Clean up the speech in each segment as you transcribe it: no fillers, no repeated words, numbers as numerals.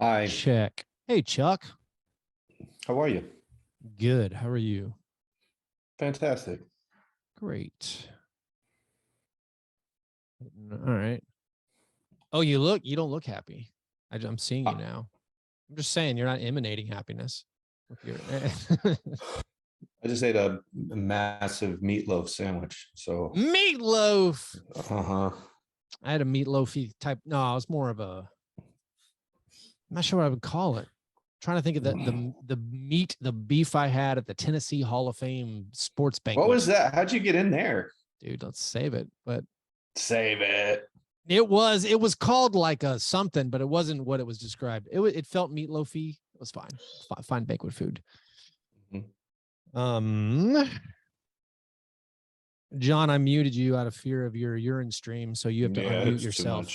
Hi. Check. Hey, Chuck. How are you? Good. How are you? Fantastic. Great. All right. Oh, you don't look happy. I'm seeing you now. I'm just saying you're not emanating happiness with your. I just ate a massive meatloaf sandwich. So Meatloaf. I had a meatloafy type. No, I was more of a. I'm not sure what I would call it. Trying to think of the beef I had at the Tennessee Hall of Fame sports banquet. What was that? How'd you get in there? Dude, let's save it. But save it. It was called like a something, but it wasn't what it was described. It felt meatloafy. It was fine. Fine banquet food. Mm-hmm. John, I muted you out of fear of your urine stream, so you have to unmute yourself.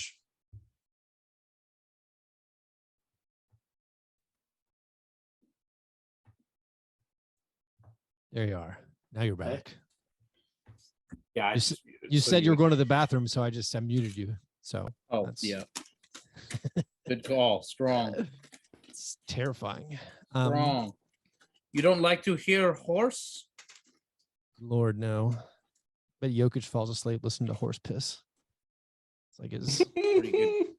There you are. Now you're back. Yeah, you said you were going to the bathroom, so I muted you. So yeah. Good call. Strong. It's terrifying. Strong. You don't like to hear horse? Lord, no. But Jokic falls asleep listening to horse piss. It's like his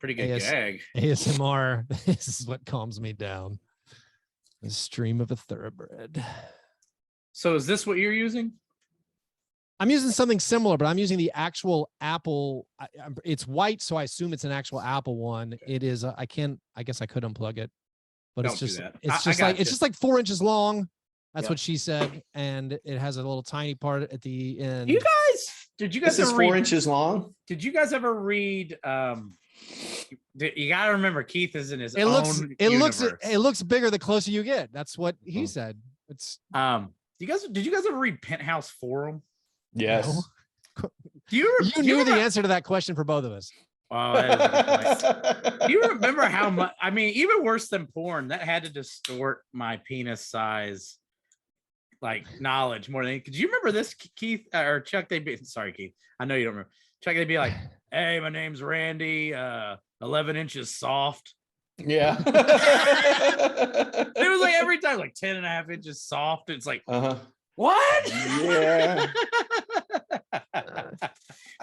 pretty good gag. ASMR. This is what calms me down. The stream of a thoroughbred. So is this what you're using? I'm using something similar, but I'm using the actual Apple. It's white, so I assume it's an actual Apple one. It is. I guess I could unplug it, but Don't it's just like 4 inches long. That's what she said, and it has a little tiny part at the end. Did you guys this ever is 4 inches long? Did you guys ever read? You gotta remember, Keith is in his own. universe. It looks bigger the closer you get. That's what he said. It's Did you guys ever read Penthouse Forum? Yes. No. You knew the answer to that question for both of us. Oh, that is a good point. Do you remember how much? I mean, even worse than porn, that had to distort my penis size, like knowledge more than. Could you remember this, Keith or Chuck? Sorry, Keith. I know you don't remember. Chuck, they'd be like, "Hey, my name's Randy. 11 inches soft." Yeah. It was like every time, like 10.5 inches soft. It's like, what? Yeah.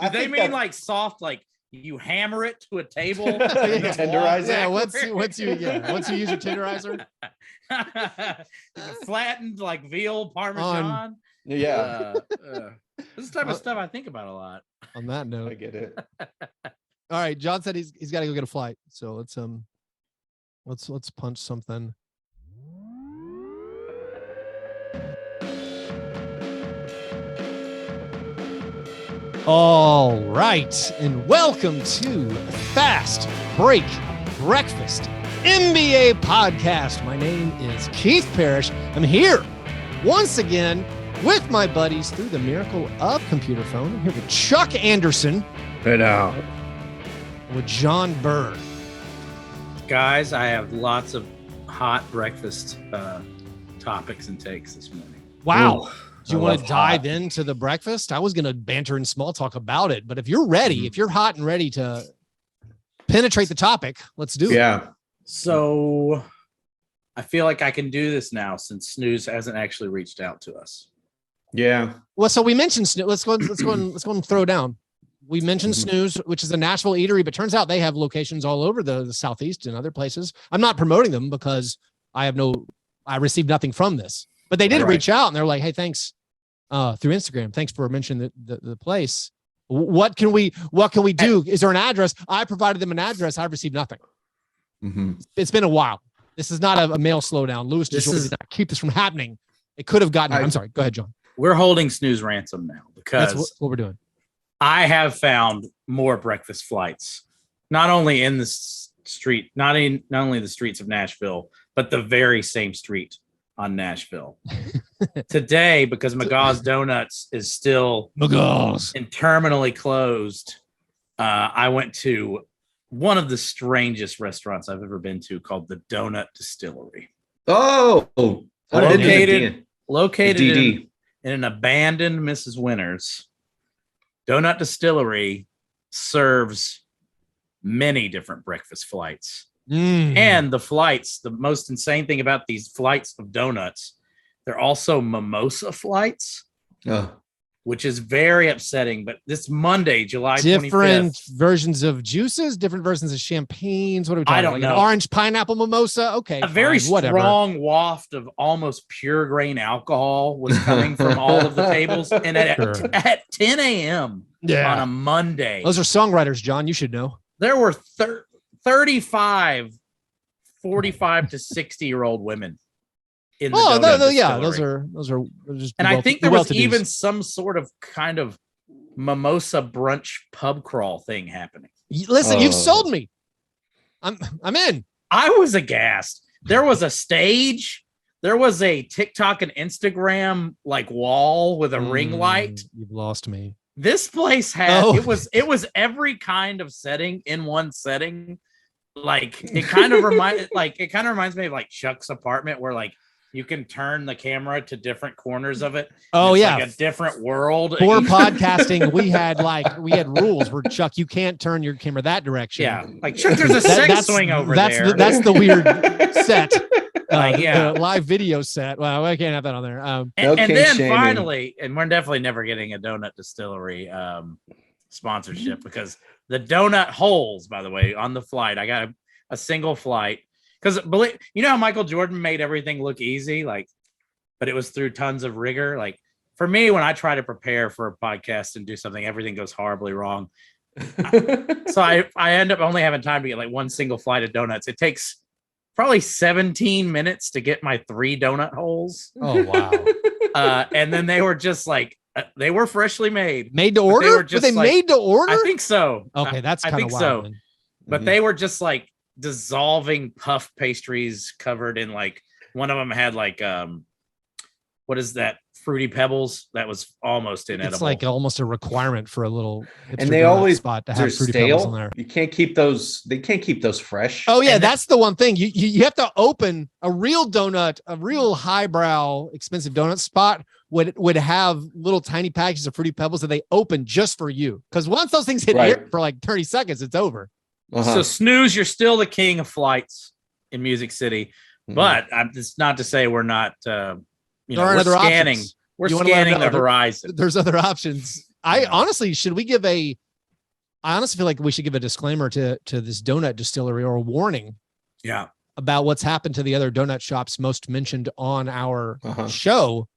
Did they mean like soft, like you hammer it to a table? Tenderize it? Yeah, once you use your tenderizer. Flattened like veal parmesan. Yeah. This is the type of stuff I think about a lot. On that note. I get it. All right. John said he's got to go get a flight. So let's punch something. All right, and welcome to Fast Break Breakfast NBA podcast. My name is Keith Parrish. I'm here once again with my buddies through the miracle of computer phone. I'm here with Chuck Anderson. Right now. With John Burr. Guys, I have lots of hot breakfast topics and takes this morning. Wow. Ooh. Do you want to dive into the breakfast? I was going to banter and small talk about it, but if you're ready, if you're hot and ready to penetrate the topic, let's do it. Yeah. So I feel like I can do this now since Snooze hasn't actually reached out to us. Yeah. Well, so we mentioned Snooze. Let's go and throw down. We mentioned Snooze, which is a Nashville eatery, but turns out they have locations all over the Southeast and other places. I'm not promoting them because I received nothing from this. But they did reach out and they're like, "Hey, thanks through Instagram. Thanks for mentioning the place. What can we do? Is there an address?" I provided them an address. I've received nothing. Mm-hmm. It's been a while. This is not a mail slowdown. Lewis did not keep this from happening. It could have gotten. I'm sorry. Go ahead, John. We're holding Snooze ransom now because that's what we're doing. I have found more breakfast flights, not only in the street, not only the streets of Nashville, but the very same street on Nashville today, because McGaw's Donuts is still and terminally closed. I went to one of the strangest restaurants I've ever been to, called the Donut Distillery. Oh, located in an abandoned Mrs. Winters. Donut Distillery serves many different breakfast flights. And the flights, the most insane thing about these flights of donuts, they're also mimosa flights, which is very upsetting. But this Monday, July 25th. Different versions of juices, different versions of champagnes. What are we talking I about? don't Like know. An orange pineapple mimosa? Okay. A very whatever. strong waft of almost pure grain alcohol was coming from all of the tables. And at 10 a.m. on a Monday. Those are songwriters, John. You should know. There were 45 to 60-year-old women in the Donut Distillery. Those are just. And I think there was even some sort of kind of mimosa brunch pub crawl thing happening. Listen, you've sold me. I'm in. I was aghast. There was a stage. There was a TikTok and Instagram like wall with a ring light. You've lost me. This place had it was every kind of setting in one setting. Like it kind of reminds me of like Chuck's apartment where like you can turn the camera to different corners of it. Oh yeah, like a different world. For podcasting, we had rules where Chuck, you can't turn your camera that direction. Yeah, like Chuck, there's a sex swing over there. That's the weird set. The live video set. Well, I can't have that on there. And then finally, and we're definitely never getting a Donut Distillery sponsorship because the donut holes, by the way, on the flight, I got a single flight because you know how Michael Jordan made everything look easy, like, but it was through tons of rigor. Like for me, when I try to prepare for a podcast and do something, everything goes horribly wrong. So I end up only having time to get like one single flight of donuts. It takes probably 17 minutes to get my 3 donut holes. Oh, wow. And then they were just like, they were freshly made. Made to order? Were they made to order? I think so. Okay, that's kind of wild. So. Then. But they were just like dissolving puff pastries covered in like, one of them had like, what is that? Fruity Pebbles. That was almost inedible. It's like almost a requirement for a little and they always spot to have Fruity Pebbles in there. You can't keep those. They can't keep those fresh. Oh yeah, that's the one thing. You have to open a real donut, a real highbrow, expensive donut spot would have little tiny packages of Fruity Pebbles that they open just for you. Because once those things hit air for like 30 seconds, it's over. So Snooze, you're still the king of flights in Music City, but it's not to say we're not. We're scanning. Options. We're scanning the horizon. There's other options. I honestly feel like we should give a disclaimer to this Donut Distillery or a warning. Yeah. About what's happened to the other donut shops most mentioned on our show.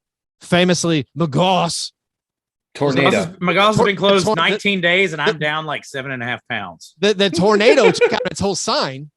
Famously, McGoss. Tornado. McGoss has been closed 19 days and I'm down like 7.5 pounds. The tornado took out its whole sign.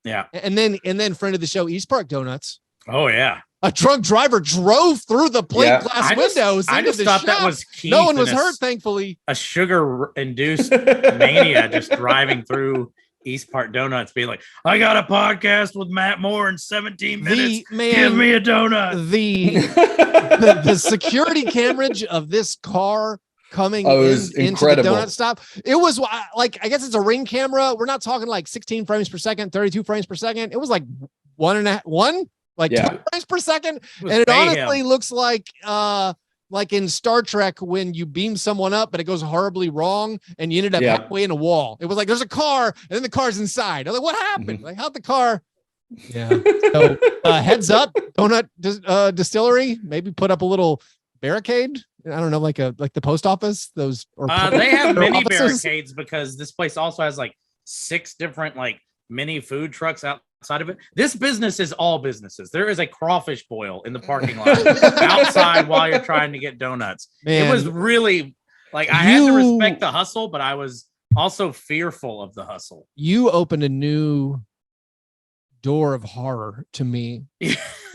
Yeah. And then friend of the show, East Park Donuts. Oh yeah. A drunk driver drove through the plate glass windows. I just thought that was Keith. No one was hurt, thankfully. A sugar-induced mania just driving through East Park Donuts, being like, "I got a podcast with Matt Moore in 17 minutes. Give me a donut." The security camerage of this car coming into the donut stop. It was like, I guess it's a ring camera. We're not talking like 16 frames per second, 32 frames per second. It was like 2 frames per second. And it honestly looks like in Star Trek when you beam someone up, but it goes horribly wrong and you ended up halfway in a wall. It was like, there's a car and then the car's inside. I'm like, what happened? Like, how'd the car? Yeah. So heads up, Donut Distillery, maybe put up a little barricade. I don't know, like the post office, those, or they have many barricades because this place also has like 6 different like mini food trucks outside of it. This business is all businesses. There is a crawfish boil in the parking lot outside while you're trying to get donuts. Man, it was really like, I had to respect the hustle, but I was also fearful of the hustle. You opened a new door of horror to me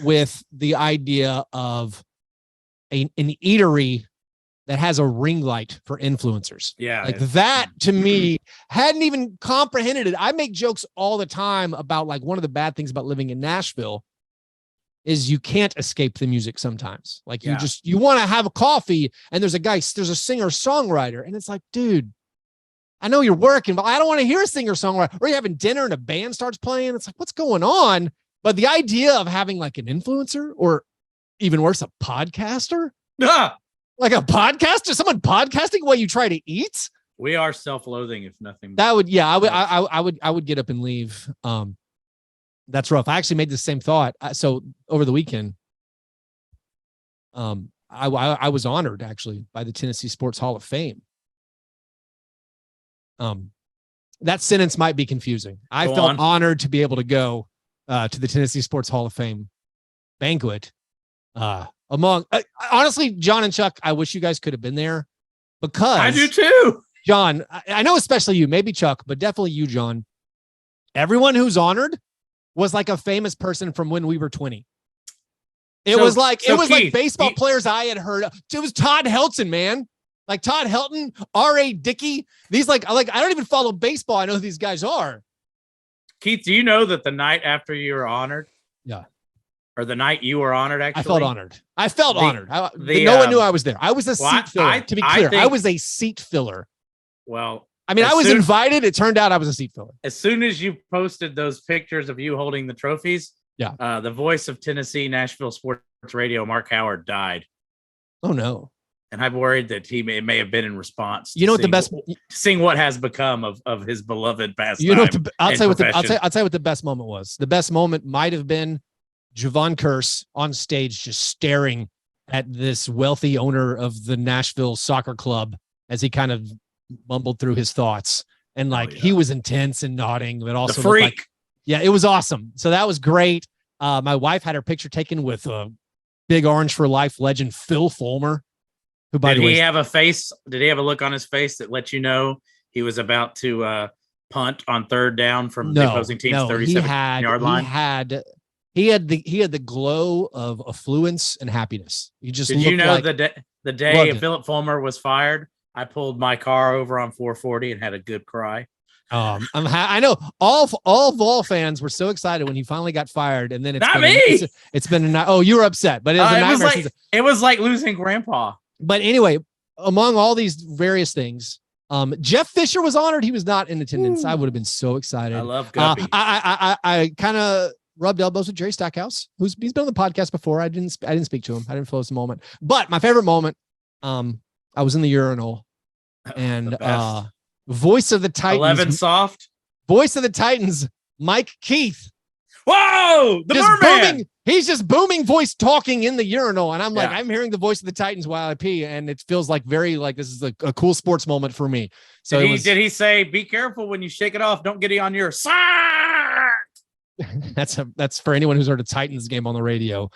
with the idea of an eatery that has a ring light for influencers. Yeah. Like that to me hadn't even comprehended it. I make jokes all the time about like one of the bad things about living in Nashville is you can't escape the music sometimes. Like you want to have a coffee and there's a singer songwriter. And it's like, dude, I know you're working, but I don't want to hear a singer songwriter. Or you're having dinner and a band starts playing. It's like, what's going on? But the idea of having like an influencer or even worse, a podcaster, like a podcaster, someone podcasting while you try to eat. We are self-loathing, if nothing. That would, I would get up and leave. That's rough. I actually made the same thought. So over the weekend, I was honored actually by the Tennessee Sports Hall of Fame. That sentence might be confusing. I felt honored to be able to go to the Tennessee Sports Hall of Fame banquet. Honestly, John and Chuck, I wish you guys could have been there because I do too. John, I know especially you, maybe Chuck, but definitely you, John. Everyone who's honored was like a famous person from when we were 20. It was like baseball players I had heard of. It was Todd Helton, man. Like Todd Helton, R.A. Dickey. These like I don't even follow baseball. I know who these guys are. Keith, do you know that the night after you were honored? Yeah. Or the night you were honored, actually? I felt honored. No one knew I was there. I was a seat filler, to be clear. I was a seat filler. Well, I mean, I was invited. It turned out I was a seat filler. As soon as you posted those pictures of you holding the trophies, the voice of Tennessee Nashville Sports Radio, Mark Howard, died. Oh, no. And I'm worried that he may have been in response. You know what seeing what has become of his beloved pastime. You know what I'll tell you what the best moment was. The best moment might have been Javon Curse on stage, just staring at this wealthy owner of the Nashville soccer club as he kind of mumbled through his thoughts. And he was intense and nodding, but also the freak. It was awesome. So that was great. My wife had her picture taken with Big Orange for Life legend Phil Fulmer. Who, by the way, did he have a look on his face that let you know he was about to punt on third down from the opposing team's 37-yard line? He had the glow of affluence and happiness. Did you know the day Philip Fulmer was fired, I pulled my car over on 440 and had a good cry. I know all Vol fans were so excited when he finally got fired, and then it's been you were upset, but it was like losing grandpa. But anyway, among all these various things, Jeff Fisher was honored. He was not in attendance. I would have been so excited. I love Guppy. I kind of rubbed elbows with Jerry Stackhouse, he's been on the podcast before. I didn't speak to him. I didn't flow this moment. But my favorite moment, I was in the urinal, and voice of the Titans, 11 soft. Voice of the Titans, Mike Keith. Whoa, the merman. He's just booming voice talking in the urinal, and I'm like, I'm hearing the voice of the Titans while I pee, and it feels like this is a cool sports moment for me. So did he say, "Be careful when you shake it off, don't get it on your side"? That's for anyone who's heard a Titans game on the radio.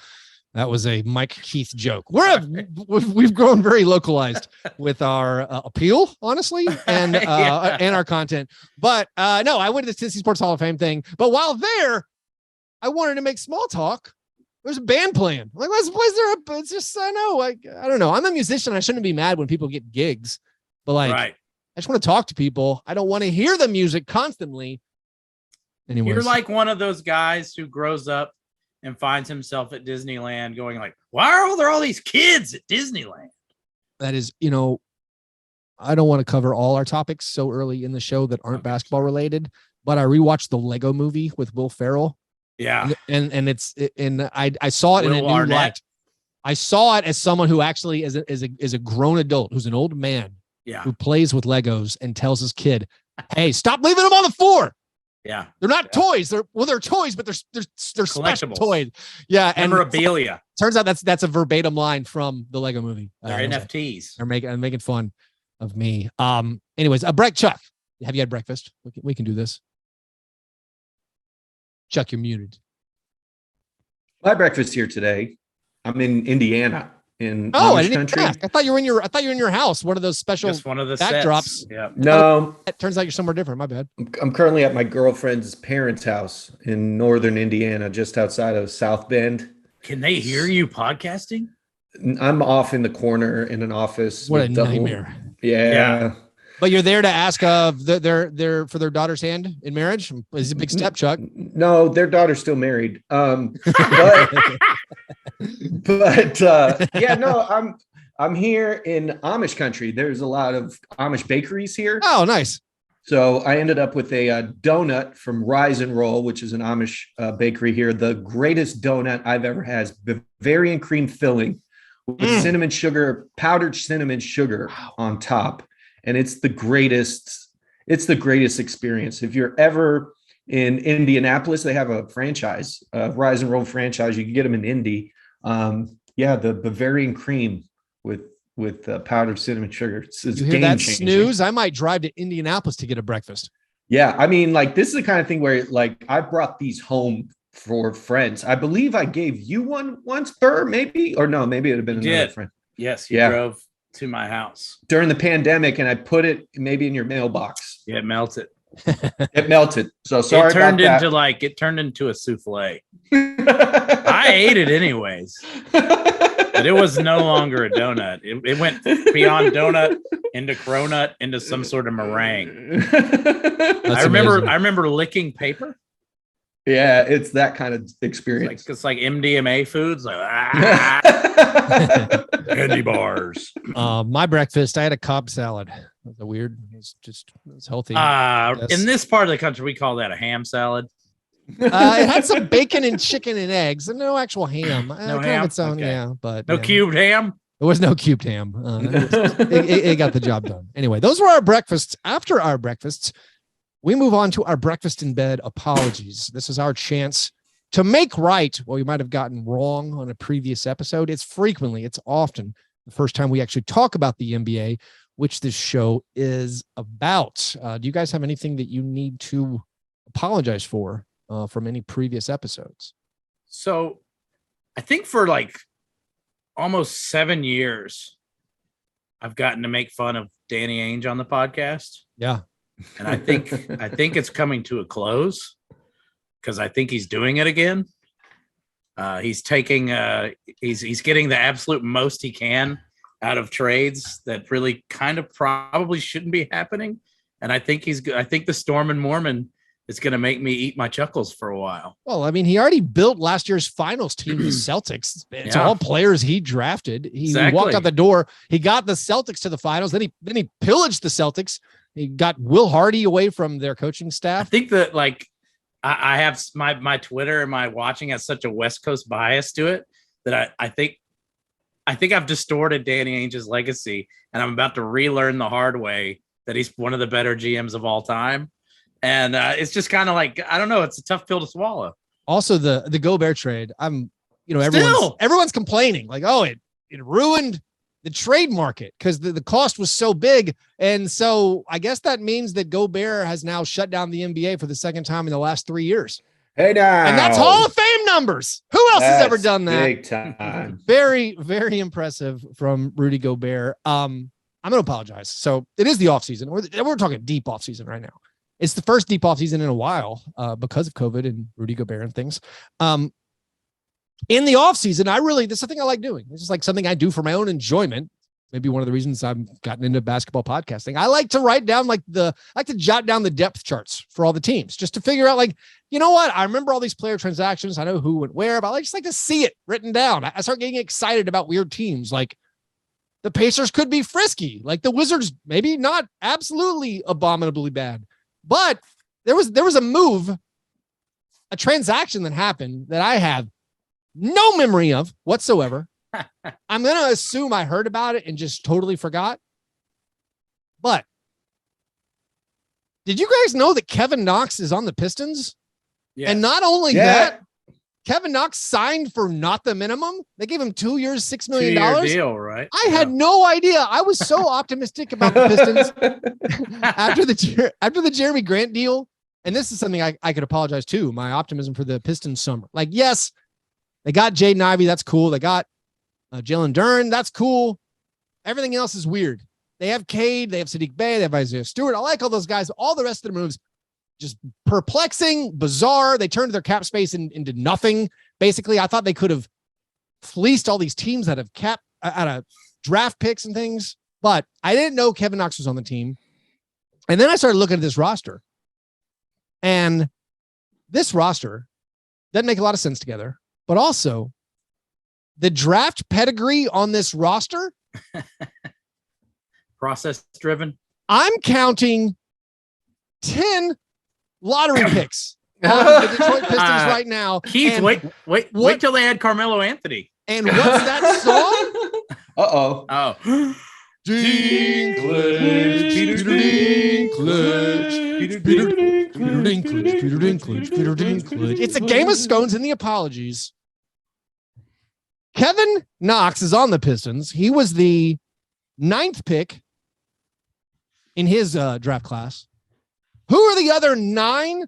That was a Mike Keith joke. We've grown very localized with our appeal, honestly, and and our content. But no, I went to the Tennessee Sports Hall of Fame thing. But while there, I wanted to make small talk. There's a band playing. I'm like, what's there? It's just I don't know. I'm a musician. I shouldn't be mad when people get gigs, but I just want to talk to people. I don't want to hear the music constantly. Anyways. You're like one of those guys who grows up and finds himself at Disneyland going like, why are there all these kids at Disneyland? That is, I don't want to cover all our topics so early in the show that aren't basketball related, but I rewatched the Lego movie with Will Ferrell. Yeah. And I saw it in a new light. I saw it as someone who actually is a grown adult, who's an old man who plays with Legos and tells his kid, hey, stop leaving them on the floor. Yeah. They're not toys. They're toys, but they're special toys. Yeah. And memorabilia. Turns out that's a verbatim line from the Lego movie. They're NFTs. They're making fun of me. Anyways, Chuck, have you had breakfast? We can do this. Chuck, you're muted. My breakfast here today. I'm in Indiana. In I didn't country. Ask. I thought you were in your house. One of those special one of the backdrops. Yeah. No. It turns out you're somewhere different. My bad. I'm currently at my girlfriend's parents' house in northern Indiana, just outside of South Bend. Can they hear you podcasting? I'm off in the corner in an office. What a nightmare. Yeah. But you're there to ask their for their daughter's hand in marriage. Is it a big step, Chuck? No, their daughter's still married. But I'm here in Amish country. There's a lot of Amish bakeries here. Oh, nice. So I ended up with a donut from Rise and Roll, which is an Amish bakery here. The greatest donut I've ever had. Bavarian cream filling with cinnamon sugar, powdered cinnamon sugar on top. And it's the greatest experience. If you're ever in Indianapolis. They have a franchise, Rise and Roll franchise. You can get them in Indy. The Bavarian cream with powdered cinnamon sugar. It's you hear that snooze? I might drive to Indianapolis to get a breakfast. Yeah, I mean, like, this is the kind of thing where, like, I brought these home for friends. I believe I gave you one once, Burr, maybe, or no, maybe it would have been another friend. Yes, you drove to my house during the pandemic, and I put it maybe in your mailbox. Yeah, it melted. It melted. So sorry. It turned into a souffle. I ate it anyways, but it was no longer a donut. It went beyond donut into cronut into some sort of meringue. I remember licking paper. Yeah, it's that kind of experience. It's like MDMA foods, like candy bars. My breakfast, I had a Cobb salad. That's weird. It's healthy. In this part of the country, we call that a ham salad. It had some bacon and chicken and eggs, and no actual ham. No ham. Its own, okay. Yeah, but no cubed ham. There was no cubed ham. It got the job done. Anyway, those were our breakfasts. After our breakfasts, we move on to our breakfast in bed apologies. This is our chance to make right what we might have gotten wrong on a previous episode. It's often the first time we actually talk about the NBA, which this show is about. Do you guys have anything that you need to apologize for from any previous episodes? So I think for like almost 7 years, I've gotten to make fun of Danny Ainge on the podcast. Yeah. And I think it's coming to a close because I think he's doing it again. He's taking he's getting the absolute most he can out of trades that really kind of probably shouldn't be happening. And I think the Storm and Mormon is going to make me eat my chuckles for a while. Well, I mean, he already built last year's finals team, the Celtics. It's all players he drafted. He walked out the door. He got the Celtics to the finals. Then he pillaged the Celtics. He got Will Hardy away from their coaching staff. I think that I have my Twitter and my watching has such a West Coast bias to it that I think I've distorted Danny Ainge's legacy, and I'm about to relearn the hard way that he's one of the better GMs of all time. And it's just kind of like, I don't know, it's a tough pill to swallow. Also, the Gobert trade, everyone's complaining like, oh, it ruined the trade market because the cost was so big. And so I guess that means that Gobert has now shut down the NBA for the second time in the last 3 years. Hey, now. And that's Hall of Fame numbers. Who else has ever done that? Big time. Very, very impressive from Rudy Gobert. I'm going to apologize. So it is the offseason. We're talking deep offseason right now. It's the first deep offseason in a while because of COVID and Rudy Gobert and things. In the offseason, this is something I like doing. It's just like something I do for my own enjoyment. Maybe one of the reasons I've gotten into basketball podcasting. I like to write down jot down the depth charts for all the teams just to figure out, like, you know what? I remember all these player transactions. I know who went where, but I just like to see it written down. I start getting excited about weird teams. Like the Pacers could be frisky. Like the Wizards, maybe not absolutely abominably bad, but there was a move, a transaction that happened that I have no memory of whatsoever. I'm going to assume I heard about it and just totally forgot. But did you guys know that Kevin Knox is on the Pistons? Yeah. And not only that, Kevin Knox signed for not the minimum. They gave him 2 years, $6 million. 2-year deal, right? I had no idea. I was so optimistic about the Pistons after the Jeremy Grant deal. And this is something I could apologize to, my optimism for the Pistons summer. Like, yes, they got Jaden Ivey. That's cool. They got Jalen Duren. That's cool. Everything else is weird. They have Cade. They have Sadiq Bey. They have Isaiah Stewart. I like all those guys. All the rest of the moves, just perplexing, bizarre. They turned their cap space into nothing. Basically, I thought they could have fleeced all these teams that have cap out of draft picks and things, but I didn't know Kevin Knox was on the team. And then I started looking at this roster, and this roster doesn't make a lot of sense together, but also the draft pedigree on this roster, process driven. I'm counting 10 lottery picks on the Detroit Pistons right now. Keith, and wait till they add Carmelo Anthony. And what's that song? Oh. Dinklage, Peter Dinklage, Peter It's a game of scones and the apologies. Kevin Knox is on the Pistons. He was the 9th pick in his draft class. Who are the other 9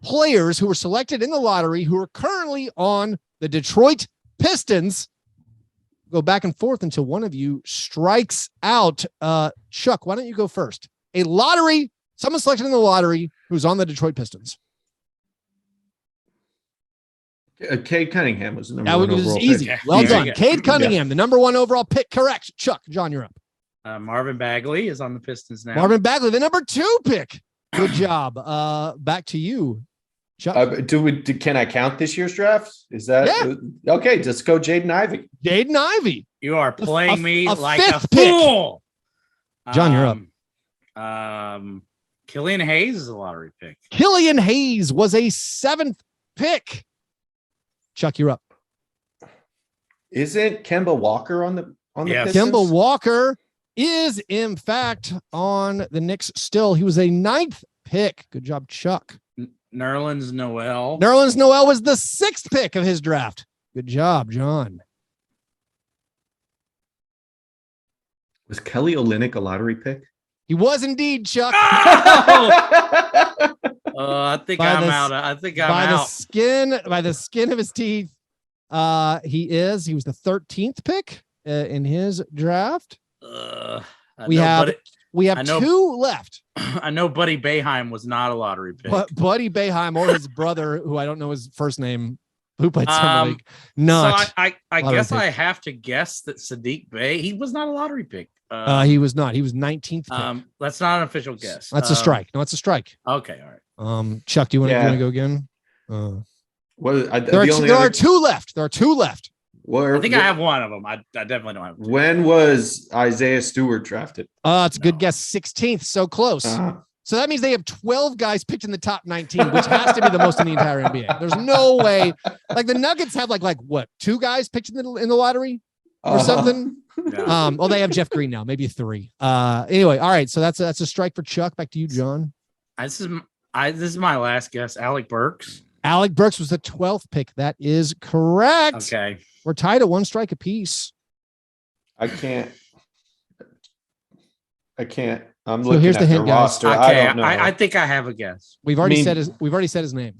players who were selected in the lottery who are currently on the Detroit Pistons? Go back and forth until one of you strikes out. Chuck, why don't you go first? Someone selected in the lottery who's on the Detroit Pistons. Cade Cunningham was the number That one was overall easy. pick. Well Yeah. done. Cade Cunningham, the number 1 overall pick. Correct. Chuck, John, you're up. Marvin Bagley is on the Pistons now. Marvin Bagley, the number 2 pick. Good job. Back to you, Chuck. Can I count this year's draft? Is that okay? Let's go, Jaden Ivey. Jaden Ivey. You are playing me a like a 5th pick. fool. John, you're up. Killian Hayes is a lottery pick. Killian Hayes was a 7th pick. Chuck, you're up. Isn't Kemba Walker on the Yes. Pistons? Kemba Walker is in fact on the Knicks still. He was a 9th pick. Good job, Chuck. Nerlens Noel. Nerlens Noel was the 6th pick of his draft. Good job, John. Was Kelly Olynyk a lottery pick? He was indeed, Chuck. I think By I'm the- out. I think I'm by out. the skin of his teeth. He was the 13th pick in his draft. We have I know- 2 left. I know Buddy Boeheim was not a lottery pick. But Buddy Boeheim or his brother, who I don't know his first name, who played summer league, not. So I lottery guess pick. I have to guess that Sadiq Bey, he was not a lottery pick. He was not. He was 19th pick. That's not an official guess. That's a strike. No, it's a strike. Okay, all right. Chuck, do you want Yeah. to go again? There are 2 left. There are 2 left. I think I have one of them. I definitely don't have two. When was Isaiah Stewart drafted? It's a good guess. 16th. So close. So that means they have 12 guys picked in the top 19, which has to be the most in the entire NBA. There's no way. Like the Nuggets have like what, 2 guys picked in the lottery or something? Yeah. They have Jeff Green now, maybe 3. Anyway, all right. So that's a strike for Chuck. Back to you, John. This is my last guess. Alec Burks. Alec Burks was the 12th pick. That is correct. Okay. We're tied at 1 strike apiece. I can't. I'm So looking here's at the the hint, guys. roster. I don't know. I think I have a guess. We've already said his name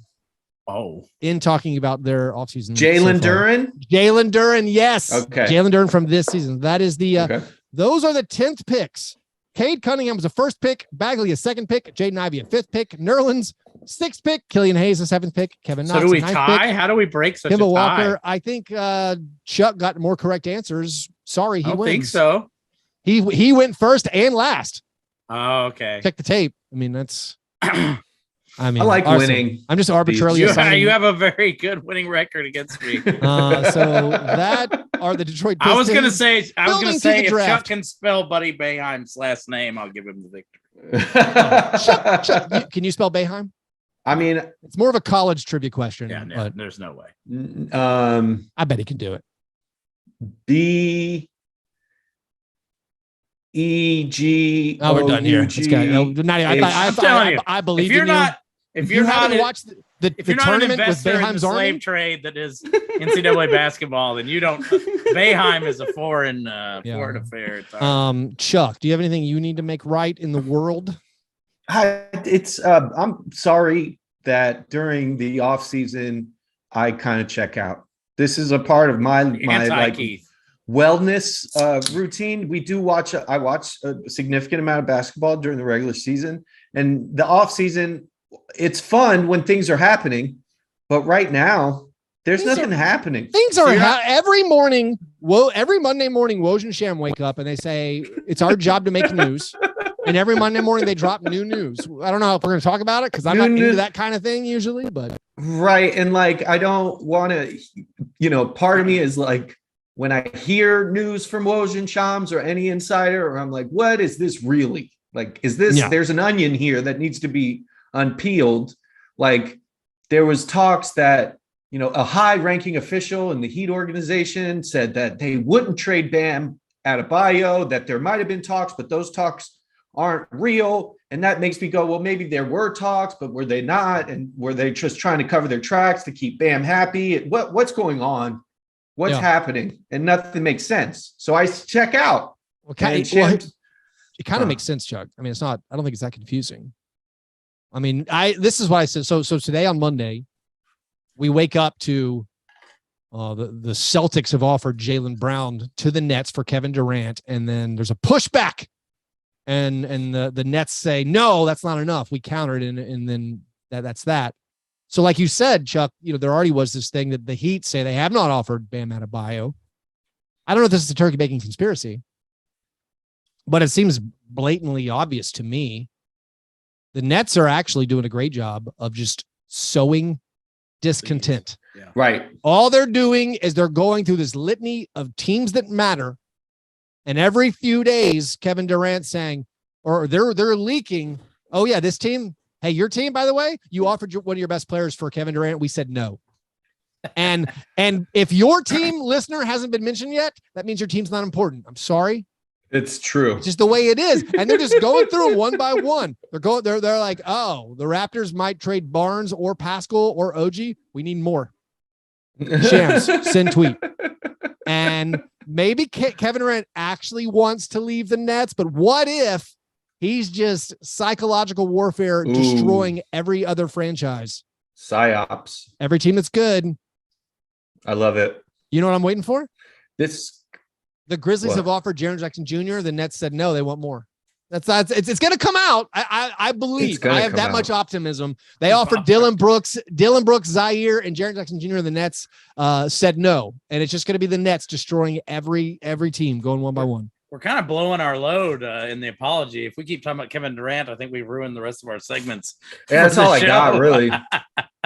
Oh, in talking about their offseason. Jalen Duren. Jalen Duren, yes. Okay. Jalen Duren from this season. That is the Okay. those are the 10th picks. Cade Cunningham was a 1st pick, Bagley a 2nd pick, Jaden Ivey a 5th pick, Nerlens 6th pick, Killian Hayes a 7th pick, Kevin Knox so do we a 9th tie? pick, How do we break such a Kemba tie? Walker. I think Chuck got more correct answers. Sorry, he I don't wins. think so. He went first and last. Oh, okay. Check the tape. I mean, that's. I mean, I like winning. I'm just arbitrarily You assigning. have a very good winning record against me. So that are the Detroit Pistons. I was gonna say building to if the Chuck draft. can spell Buddy Boeheim's last name, I'll give him the victory. Can you spell Boeheim? I mean, It's more of a college trivia question. Yeah, no, but there's no way. I bet he can do it. BEG. Oh, we're done here. Let's go. No, not even- I'm telling you, I believe If you're in you. not, if you're not, haven't watched the if you're not an tournament with investor in the Boeheim's slave Army, trade that is NCAA basketball, then you don't. Boeheim is a foreign affair. It's Chuck, do you have anything you need to make right in the world? I'm sorry that during the off season I kind of check out. This is a part of my Anti-Keith. wellness routine. I watch a significant amount of basketball during the regular season, and the off season, it's fun when things are happening, but right now there's nothing happening. Things are every morning. Every Monday morning, Woj and Sham wake up and they say it's our job to make news. And every Monday morning they drop new news. I don't know if we're going to talk about it because I'm not into that kind of thing usually, but right. And like, I don't want to, part of me is like, when I hear news from Woj and Shams or any insider, or I'm like, what is this really? Like, is this, there's an onion here that needs to be unpeeled. Like there was talks that, a high ranking official in the Heat organization said that they wouldn't trade Bam Adebayo, that there might've been talks, but those talks aren't real. And that makes me go, well, maybe there were talks, but were they not? And were they just trying to cover their tracks to keep Bam happy? What's going on? What's happening? And nothing makes sense. So I check out. Okay. It kind of makes sense, Chuck. I mean, I don't think it's that confusing. I mean, this is what I said. So today on Monday, we wake up to the Celtics have offered Jaylen Brown to the Nets for Kevin Durant. And then there's a pushback. And the Nets say, no, that's not enough. We countered, and then that's that. So like you said, Chuck, there already was this thing that the Heat say they have not offered Bam Adebayo. I don't know if this is a turkey baking conspiracy, but it seems blatantly obvious to me. The Nets are actually doing a great job of just sowing discontent. Yeah. Right. All they're doing is they're going through this litany of teams that matter. And every few days, Kevin Durant saying, or they're leaking, oh yeah, this team, hey, your team, by the way, you offered one of your best players for Kevin Durant. We said no. And if your team listener hasn't been mentioned yet, that means your team's not important. I'm sorry. It's true. It's just the way it is. And they're just going through them one by one. They're like, oh, the Raptors might trade Barnes or Pascal or OG. We need more. Shams, send tweet. And maybe Kevin Durant actually wants to leave the Nets, but what if he's just psychological warfare destroying every other franchise? Psyops. Every team that's good. I love it. You know what I'm waiting for? The Grizzlies have offered Jaren Jackson Jr. The Nets said no, they want more. It's going to come out. I believe. I have that much optimism. They offered Dylan Brooks, Zaire, and Jaren Jackson Jr. The Nets said no, and it's just going to be the Nets destroying every team, going one by one. We're kind of blowing our load in the apology. If we keep talking about Kevin Durant, I think we've ruined the rest of our segments. Yeah, that's all I got, really.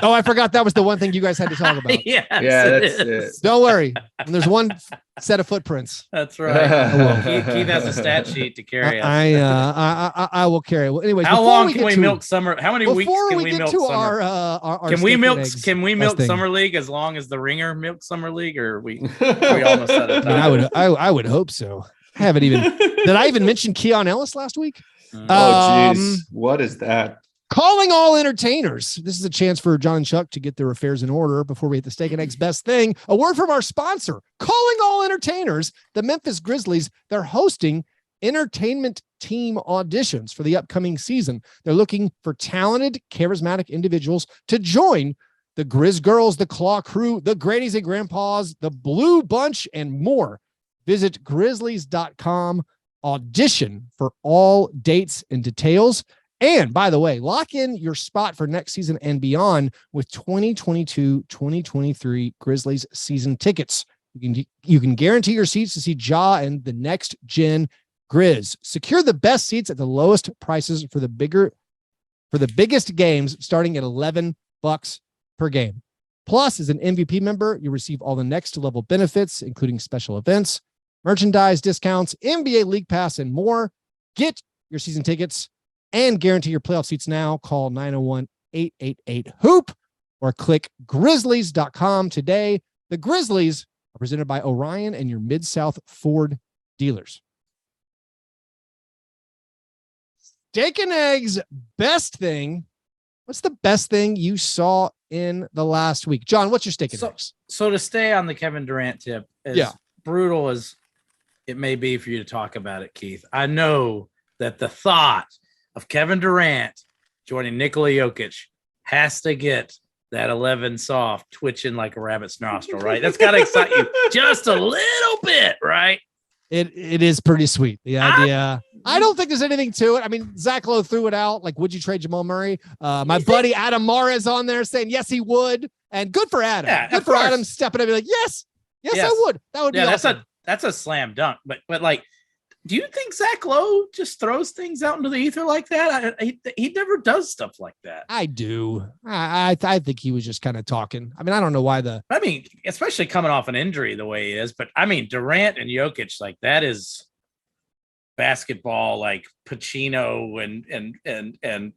Oh, I forgot that was the one thing you guys had to talk about. Yes, yeah, that's it. Don't worry. And there's one set of footprints. That's right. Keith has a stat sheet to carry us. I will carry it. Well, anyways, how long can we milk summer? How many weeks can we milk summer? Our can we milk summer league as long as the Ringer milk summer league, or are we almost out of time? I would hope so. I haven't even. Did I even mention Keon Ellis last week? Oh, geez. What is that? Calling all entertainers. This is a chance for John and Chuck to get their affairs in order before we hit the steak and eggs best thing. A word from our sponsor. Calling all entertainers. The Memphis Grizzlies, they're hosting entertainment team auditions for the upcoming season. They're looking for talented, charismatic individuals to join the Grizz Girls, the Claw Crew, the Grady's and Grandpas, the Blue Bunch, and more. Visit grizzlies.com, audition for all dates and details. And by the way, lock in your spot for next season and beyond with 2022-2023 Grizzlies season tickets. You can guarantee your seats to see Ja and the next gen Grizz. Secure the best seats at the lowest prices for the biggest games, starting at $11 per game. Plus, as an MVP member, you receive all the next level benefits, including special events, merchandise discounts, NBA League Pass, and more. Get your season tickets and guarantee your playoff seats now. Call 901-888-HOOP or click grizzlies.com today. The Grizzlies are presented by Orion and your Mid-South Ford dealers. Steak and eggs, best thing. What's the best thing you saw in the last week? John, what's your steak and eggs? So to stay on the Kevin Durant tip, as brutal as it may be for you to talk about it, Keith, I know that the thought of Kevin Durant joining Nikola Jokic has to get that 11 soft twitching like a rabbit's nostril, right? That's got to excite you just a little bit, right? It is pretty sweet. The idea. I don't think there's anything to it. I mean, Zach Lowe threw it out. Like, would you trade Jamal Murray? My buddy Adam Mara is on there saying, yes, he would. And good for Adam. Yeah, good for Adam stepping up and be like, yes, I would. That would be awesome. That's a slam dunk. But like, do you think Zach Lowe just throws things out into the ether like that? He never does stuff like that. I do. I think he was just kind of talking. I mean, I don't know why especially coming off an injury the way he is. But I mean, Durant and Jokic, like that is basketball, like Pacino and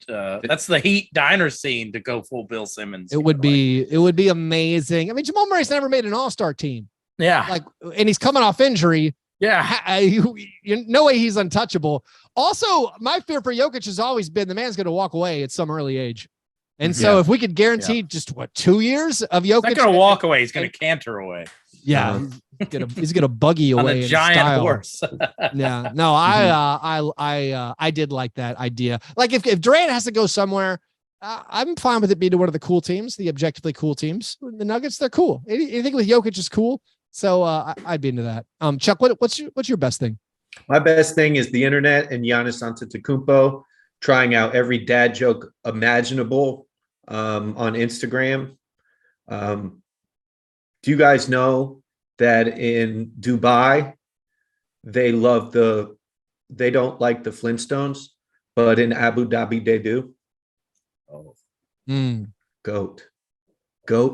that's the Heat diner scene to go full Bill Simmons. It would be amazing. I mean, Jamal Murray's never made an all-star team. Yeah. And he's coming off injury. Yeah. No way he's untouchable. Also, my fear for Jokic has always been the man's going to walk away at some early age. And so if we could guarantee just 2 years of Jokic. He's not going to walk away. He's going to canter away. Yeah. He's gonna buggy away on a giant horse. Yeah. No, I did like that idea. Like if Durant has to go somewhere, I'm fine with it being to one of the cool teams, the objectively cool teams. The Nuggets, they're cool. Anything with Jokic is cool. So I'd be into that. Chuck, what's your best thing? My best thing is the internet and Giannis Antetokounmpo trying out every dad joke imaginable on Instagram. Do you guys know that in Dubai, they don't like the Flintstones, but in Abu Dhabi, they do? Oh, goat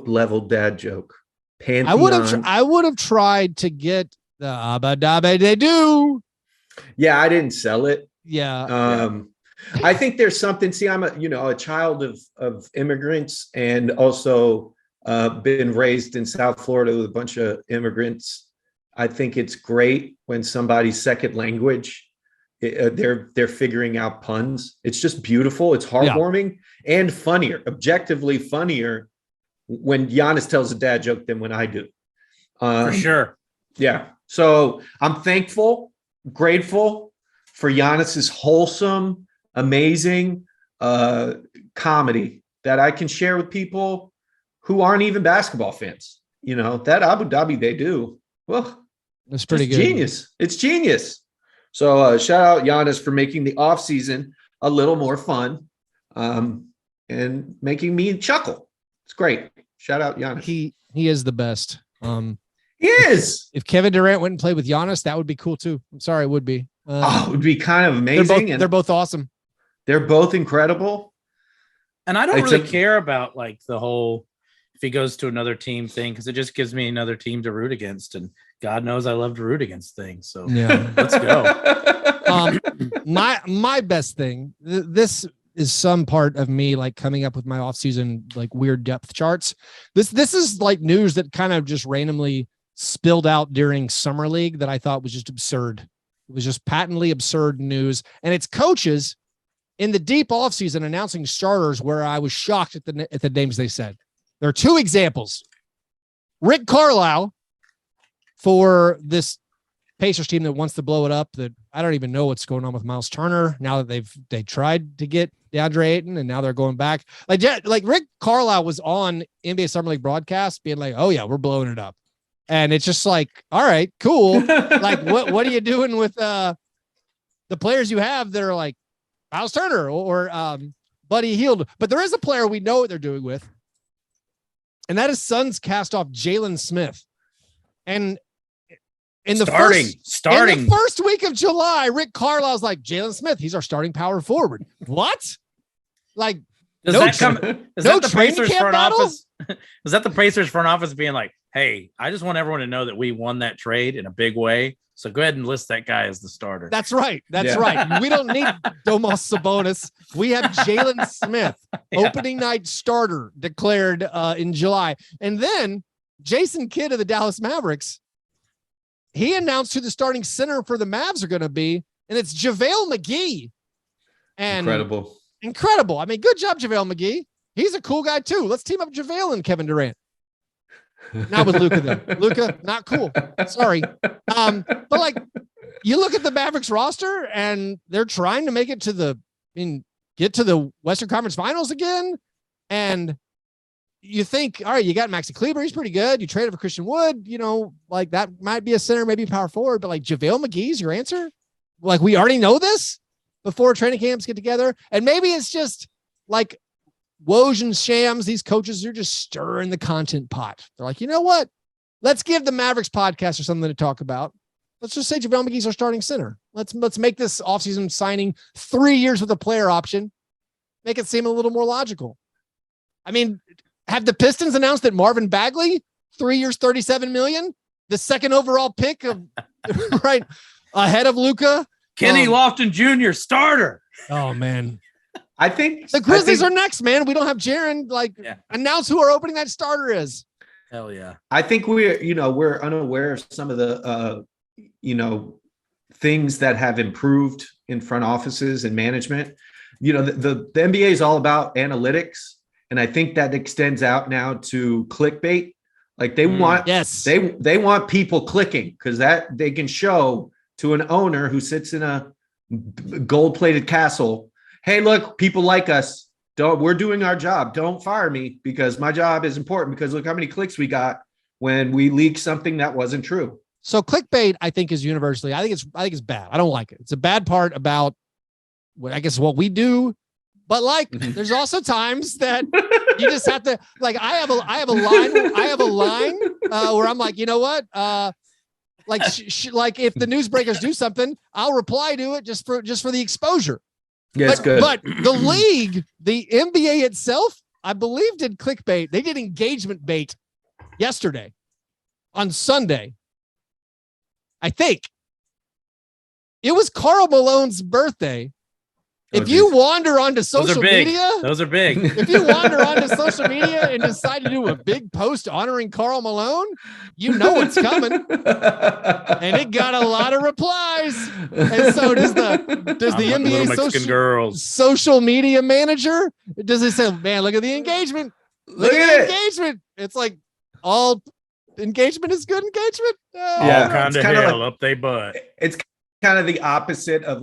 level dad joke. Pantheon. I would have tried to get the Abu Dhabi, they do. Yeah, I didn't sell it. Yeah. I think there's something. See, I'm a child of immigrants, and also been raised in South Florida with a bunch of immigrants. I think it's great when somebody's second language, they're figuring out puns. It's just beautiful. It's heartwarming and funnier, objectively funnier when Giannis tells a dad joke than when I do. For sure. Yeah. So I'm thankful, grateful for Giannis's wholesome, amazing comedy that I can share with people who aren't even basketball fans. That Abu Dhabi, they do. Well, that's pretty good. Genius. It's genius. So shout out Giannis for making the off season a little more fun and making me chuckle. It's great. Shout out Giannis. He is the best. He is. If Kevin Durant went and played with Giannis, that would be cool too. I'm sorry, it would be. It would be kind of amazing. They're both awesome. They're both incredible. And I don't really care about like the whole if he goes to another team thing, because it just gives me another team to root against. And God knows I love to root against things. So let's go. My best thing, this is some part of me like coming up with my offseason like weird depth charts. This is like news that kind of just randomly spilled out during summer league that I thought was just absurd. It was just patently absurd news. And it's coaches in the deep offseason announcing starters where I was shocked at the names they said. There are two examples. Rick Carlisle for this Pacers team that wants to blow it up, that I don't even know what's going on with Miles Turner now that they tried to get DeAndre Ayton and now they're going back. Like Rick Carlisle was on NBA Summer League broadcast being like, oh yeah, we're blowing it up. And it's just like, all right, cool. Like what are you doing with the players you have that are like Miles Turner or Buddy Hield? But there is a player we know what they're doing with. And that is Suns cast off Jalen Smith. And in the first week of July, Rick Carlisle's like, Jalen Smith, he's our starting power forward. What? Like, is that the Pacers front office? Is that the Pacers front office being like, hey, I just want everyone to know that we won that trade in a big way. So go ahead and list that guy as the starter. That's right. Right. We don't need Domas Sabonis. We have Jalen Smith, opening night starter declared in July. And then Jason Kidd of the Dallas Mavericks, he announced who the starting center for the Mavs are going to be, and it's JaVale McGee. And incredible. I mean, good job, JaVale McGee. He's a cool guy too. Let's team up JaVale and Kevin Durant. Not with Luka though. Luka, not cool. Sorry. But like, you look at the Mavericks roster, and they're trying to make it to get to the Western Conference Finals again, and you think, all right, you got Maxi Kleber, he's pretty good. You traded for Christian Wood, like that might be a center, maybe power forward, but like JaVale McGee's your answer? Like, we already know this before training camps get together. And maybe it's just like Woj and Shams, these coaches are just stirring the content pot. They're like, you know what? Let's give the Mavericks podcast or something to talk about. Let's just say JaVale McGee's our starting center. Let's make this offseason signing 3 years with a player option. Make it seem a little more logical. I mean, have the Pistons announced that Marvin Bagley, 3 years, $37 million, the second overall pick of right ahead of Luka? Kenny Lofton Jr. starter. Oh man. I think the Grizzlies are next, man. We don't have Jaren. Announce who our opening night starter is. Hell yeah. I think we're unaware of some of the things that have improved in front offices and management. The NBA is all about analytics, and I think that extends out now to clickbait. Like they want they want people clicking because that they can show to an owner who sits in a gold-plated castle, hey, look, people like us. We're doing our job. Don't fire me because my job is important, because look how many clicks we got when we leaked something that wasn't true. So clickbait, I think, is universally, I think it's bad. I don't like it. It's a bad part about what we do. But there's also times that you just have to, I have a line where I'm like, you know what? If the newsbreakers do something, I'll reply to it just for the exposure. Yeah, it's good. But the league, the NBA itself, I believe, did clickbait. They did engagement bait yesterday on Sunday. I think it was Karl Malone's birthday. If you wander onto social media, those are big. If you wander onto social media and decide to do a big post honoring Karl Malone, you know what's coming. And it got a lot of replies. And so does the NBA social media manager. Does it say, man, look at the engagement. Look at the engagement. It's like all engagement is good engagement. All kind of hell up they butt. It's kind of the opposite of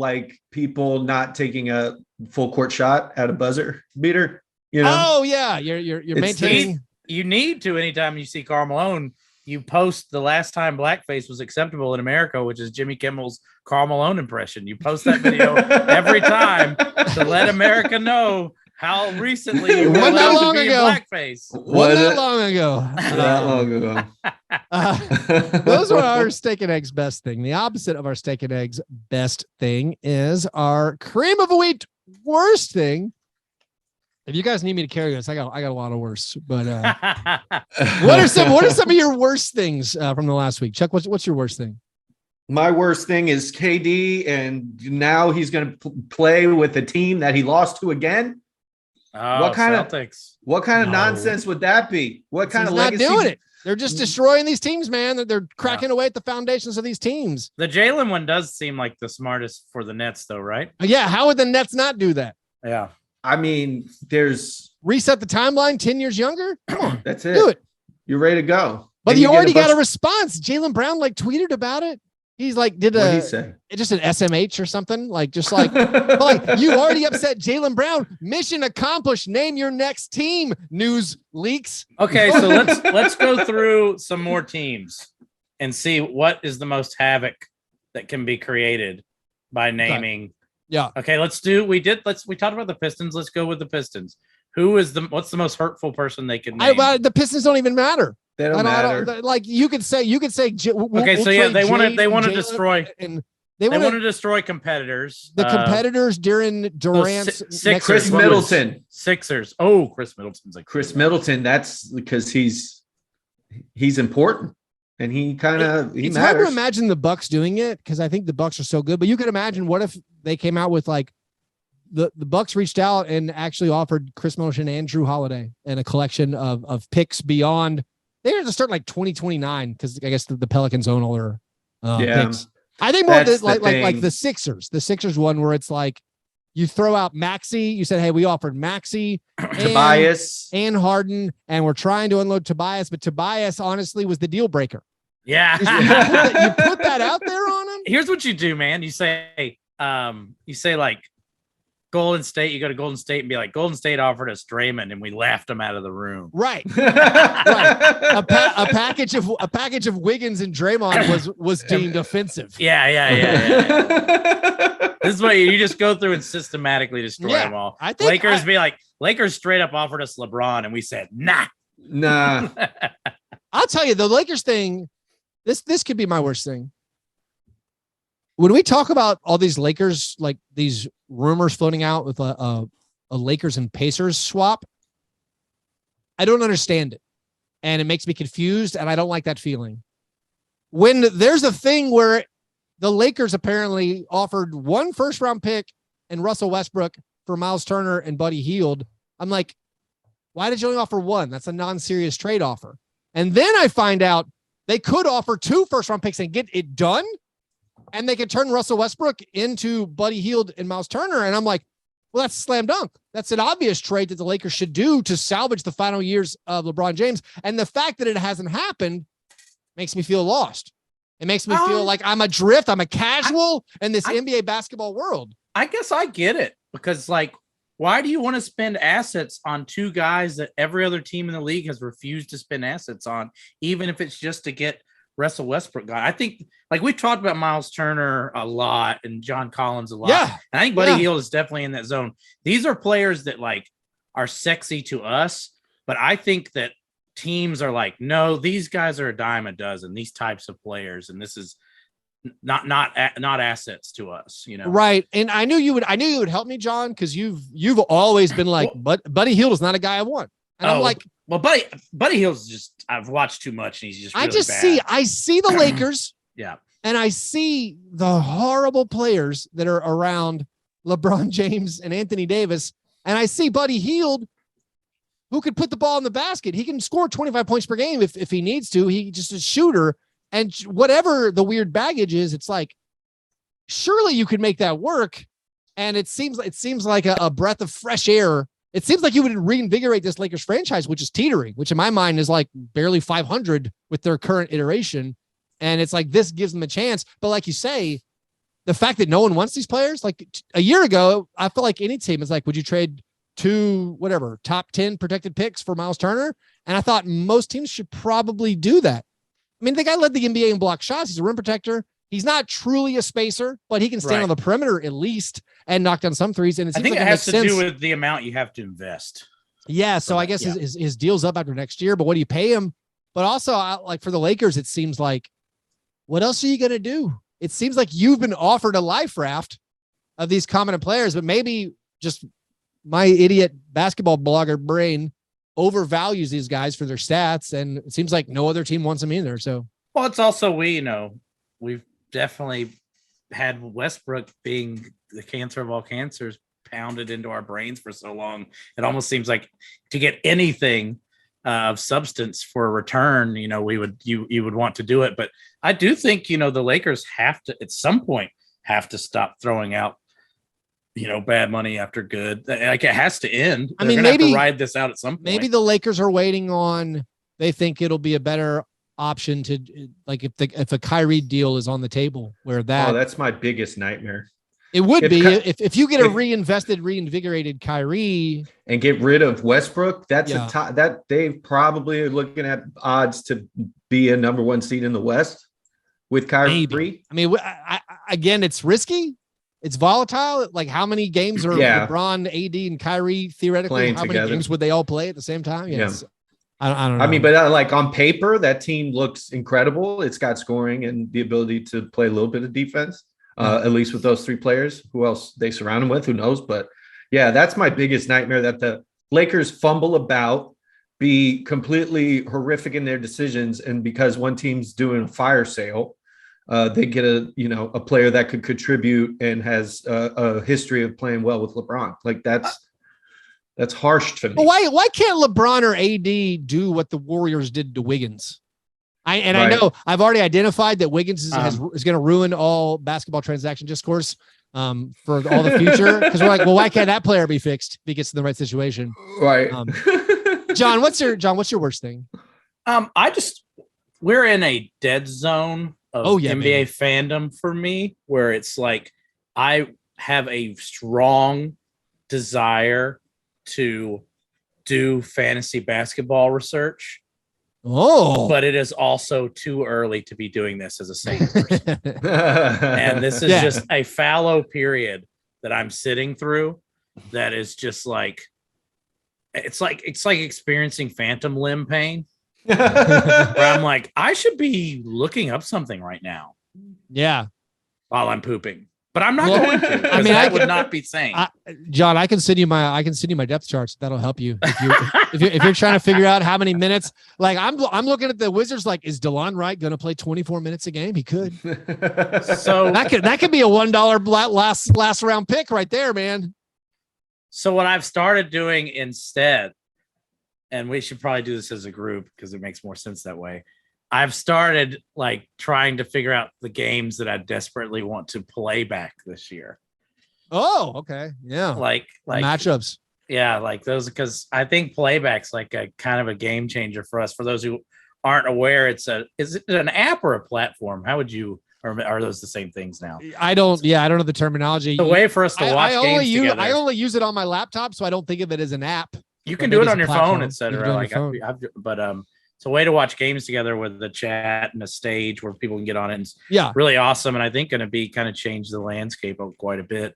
people not taking a full court shot at a buzzer beater. Oh yeah, you're maintaining. You need to, anytime you see Karl Malone, you post the last time blackface was acceptable in America, which is Jimmy Kimmel's Karl Malone impression. You post that video every time to let America know how recently you were allowed to be in blackface. Wasn't that long ago? That long ago. Those are our steak and eggs best thing. The opposite of our steak and eggs best thing is our cream of wheat worst thing. If you guys need me to carry this, I got a lot of worse. But what are some of your worst things from the last week? Chuck, what's your worst thing? My worst thing is KD, and now he's going to play with a team that he lost to again. Oh, what kind Celtics. of nonsense would that be? What kind of legacy? Not doing it. They're just destroying these teams, man. They're cracking away at the foundations of these teams. The Jalen one does seem like the smartest for the Nets, though, right? Yeah. How would the Nets not do that? Yeah. I mean, there's reset the timeline 10 years younger. Come on, that's it. Do it. You're ready to go. But you already got a response. Jaylen Brown tweeted about it. He's did what did he say? Just an SMH or something, you already upset Jaylen Brown. Mission accomplished. Name your next team. News leaks. Okay, so let's go through some more teams and see what is the most havoc that can be created by naming. Okay. Yeah. Okay, we talked about the Pistons. Let's go with the Pistons. What's the most hurtful person they can name? The Pistons don't even matter. They don't matter. You could say. They want to destroy and they want to destroy competitors. The competitors during Durant's Chris Middleton. Sixers. Oh, Chris Middleton's Chris Middleton. That's because he's important and he matters. It's hard to imagine the Bucks doing it because I think the Bucks are so good. But you could imagine what if they came out with the Bucks reached out and actually offered Chris Middleton and Drew Holiday and a collection of picks beyond. They have to start 2029 because I guess the Pelicans own all their picks. I think more like the Sixers. The Sixers one where it's you throw out Maxey. You said, hey, we offered Maxey, Tobias, and Harden, and we're trying to unload Tobias, but Tobias honestly was the deal breaker. Yeah, you put that out there on him. Here's what you do, man. You say Golden State, you go to Golden State and be like, Golden State offered us Draymond and we laughed him out of the room. Right. Right. A package of Wiggins and Draymond was deemed offensive. Yeah. This is what you just go through and systematically destroy them all. I think Lakers straight up offered us LeBron and we said, nah. I'll tell you, the Lakers thing, this could be my worst thing. When we talk about all these Lakers, these rumors floating out with a Lakers and Pacers swap, I don't understand it. And it makes me confused. And I don't like that feeling. When there's a thing where the Lakers apparently offered 1 first-round pick and Russell Westbrook for Miles Turner and Buddy Hield, I'm like, why did you only offer 1? That's a non-serious trade offer. And then I find out they could offer 2 first-round picks and get it done. and they can turn Russell Westbrook into Buddy Hield and Miles Turner. And I'm like, well, that's a slam dunk. That's an obvious trade that the Lakers should do to salvage the final years of LeBron James. And the fact that it hasn't happened makes me feel lost. It makes me feel like I'm adrift. I'm a casual in this NBA basketball world. I guess I get it because, like, why do you want to spend assets on two guys that every other team in the league has refused to spend assets on, even if it's just to get Russell Westbrook guy? I think, like, we've talked about Miles Turner a lot and John Collins a lot. Yeah. And I think Buddy Hield is definitely in that zone. These are players that, like, are sexy to us, but I think that teams are like, no, these guys are a dime a dozen, these types of players, and this is not assets to us, you know. Right. And I knew you would help me, John, because you've always been like, but Buddy Hield is not a guy I want. And I'm like, well, Buddy Hield's just, I've watched too much and he's just really bad. I see the Lakers. Yeah. And I see the horrible players that are around LeBron James and Anthony Davis. And I see Buddy Hield, who could put the ball in the basket. He can score 25 points per game if he needs to. He just a shooter. And whatever the weird baggage is, it's like, surely you could make that work. And it seems like a breath of fresh air. It seems like you would reinvigorate this Lakers franchise, which is teetering, which in my mind is like barely 500 with their current iteration. And it's like, this gives them a chance. But like you say, the fact that no one wants these players, like a year ago, I feel like any team is like, would you trade top 10 protected picks for Miles Turner? And I thought most teams should probably do that. I mean, the guy led the NBA in block shots. He's a rim protector. He's not truly a spacer, but he can stand on the perimeter at least and knock down some threes. And I think it has to do with the amount you have to invest. Yeah. So I guess his deal's up after next year, but what do you pay him? But also, like for the Lakers, it seems like, what else are you going to do? It seems like you've been offered a life raft of these competent players, but maybe just my idiot basketball blogger brain overvalues these guys for their stats, and it seems like no other team wants them either. So, well, it's also we've definitely had Westbrook being the cancer of all cancers pounded into our brains for so long. It almost seems like to get anything of substance for a return, you would want to do it. But I do think the Lakers have to at some point have to stop throwing out bad money after good. Like, it has to end. I mean, maybe have to ride this out at some point. Maybe the Lakers are waiting on, they think it'll be a better option to, like, if a Kyrie deal is on the table, where that's my biggest nightmare. It would if you get a reinvigorated Kyrie and get rid of Westbrook, that they probably are looking at odds to be a number one seed in the West with Kyrie. Maybe. I mean, again, it's risky. It's volatile. Like, how many games are LeBron, AD, and Kyrie theoretically playing how together? Many games would they all play at the same time? Yes. Yeah. I don't know. I mean, but like on paper, that team looks incredible. It's got scoring and the ability to play a little bit of defense, at least with those three players. Who else they surround them with? Who knows? But yeah, that's my biggest nightmare, that the Lakers fumble about, be completely horrific in their decisions. And because one team's doing a fire sale, they get a player that could contribute and has a history of playing well with LeBron. Like, that's harsh to me. But why can't LeBron or AD do what the Warriors did to Wiggins? I know I've already identified that Wiggins is going to ruin all basketball transaction discourse for all the future, because we're like, well, why can't that player be fixed if he gets in the right situation? Right. John, what's your worst thing? We're in a dead zone of NBA fandom for me, where it's like I have a strong desire to do fantasy basketball research. Oh, but it is also too early to be doing this as a sane person. And this is just a fallow period that I'm sitting through. That is just like, it's like experiencing phantom limb pain. Where I'm like, I should be looking up something right now. Yeah. While I'm pooping. But I'm not going to. I mean, that would not be sane. John, I can send you my depth charts. That'll help you if you're trying to figure out how many minutes. Like, I'm looking at the Wizards. Like, is DeLon Wright going to play 24 minutes a game? He could. So that could be a $1 last round pick right there, man. So what I've started doing instead, and we should probably do this as a group because it makes more sense that way. I've started like trying to figure out the games that I desperately want to play back this year. Oh, okay. Yeah. Like matchups. Yeah, like those, because I think playback's like a kind of a game changer for us. For those who aren't aware, is it an app or a platform? How would you, or are those the same things now? I don't know the terminology. The way for us to watch games together. I only use it on my laptop, so I don't think of it as an app. You can do it on your phone, etc. But it's a way to watch games together with the chat and a stage where people can get on it. And it's really awesome, and I think going to be kind of change the landscape of quite a bit.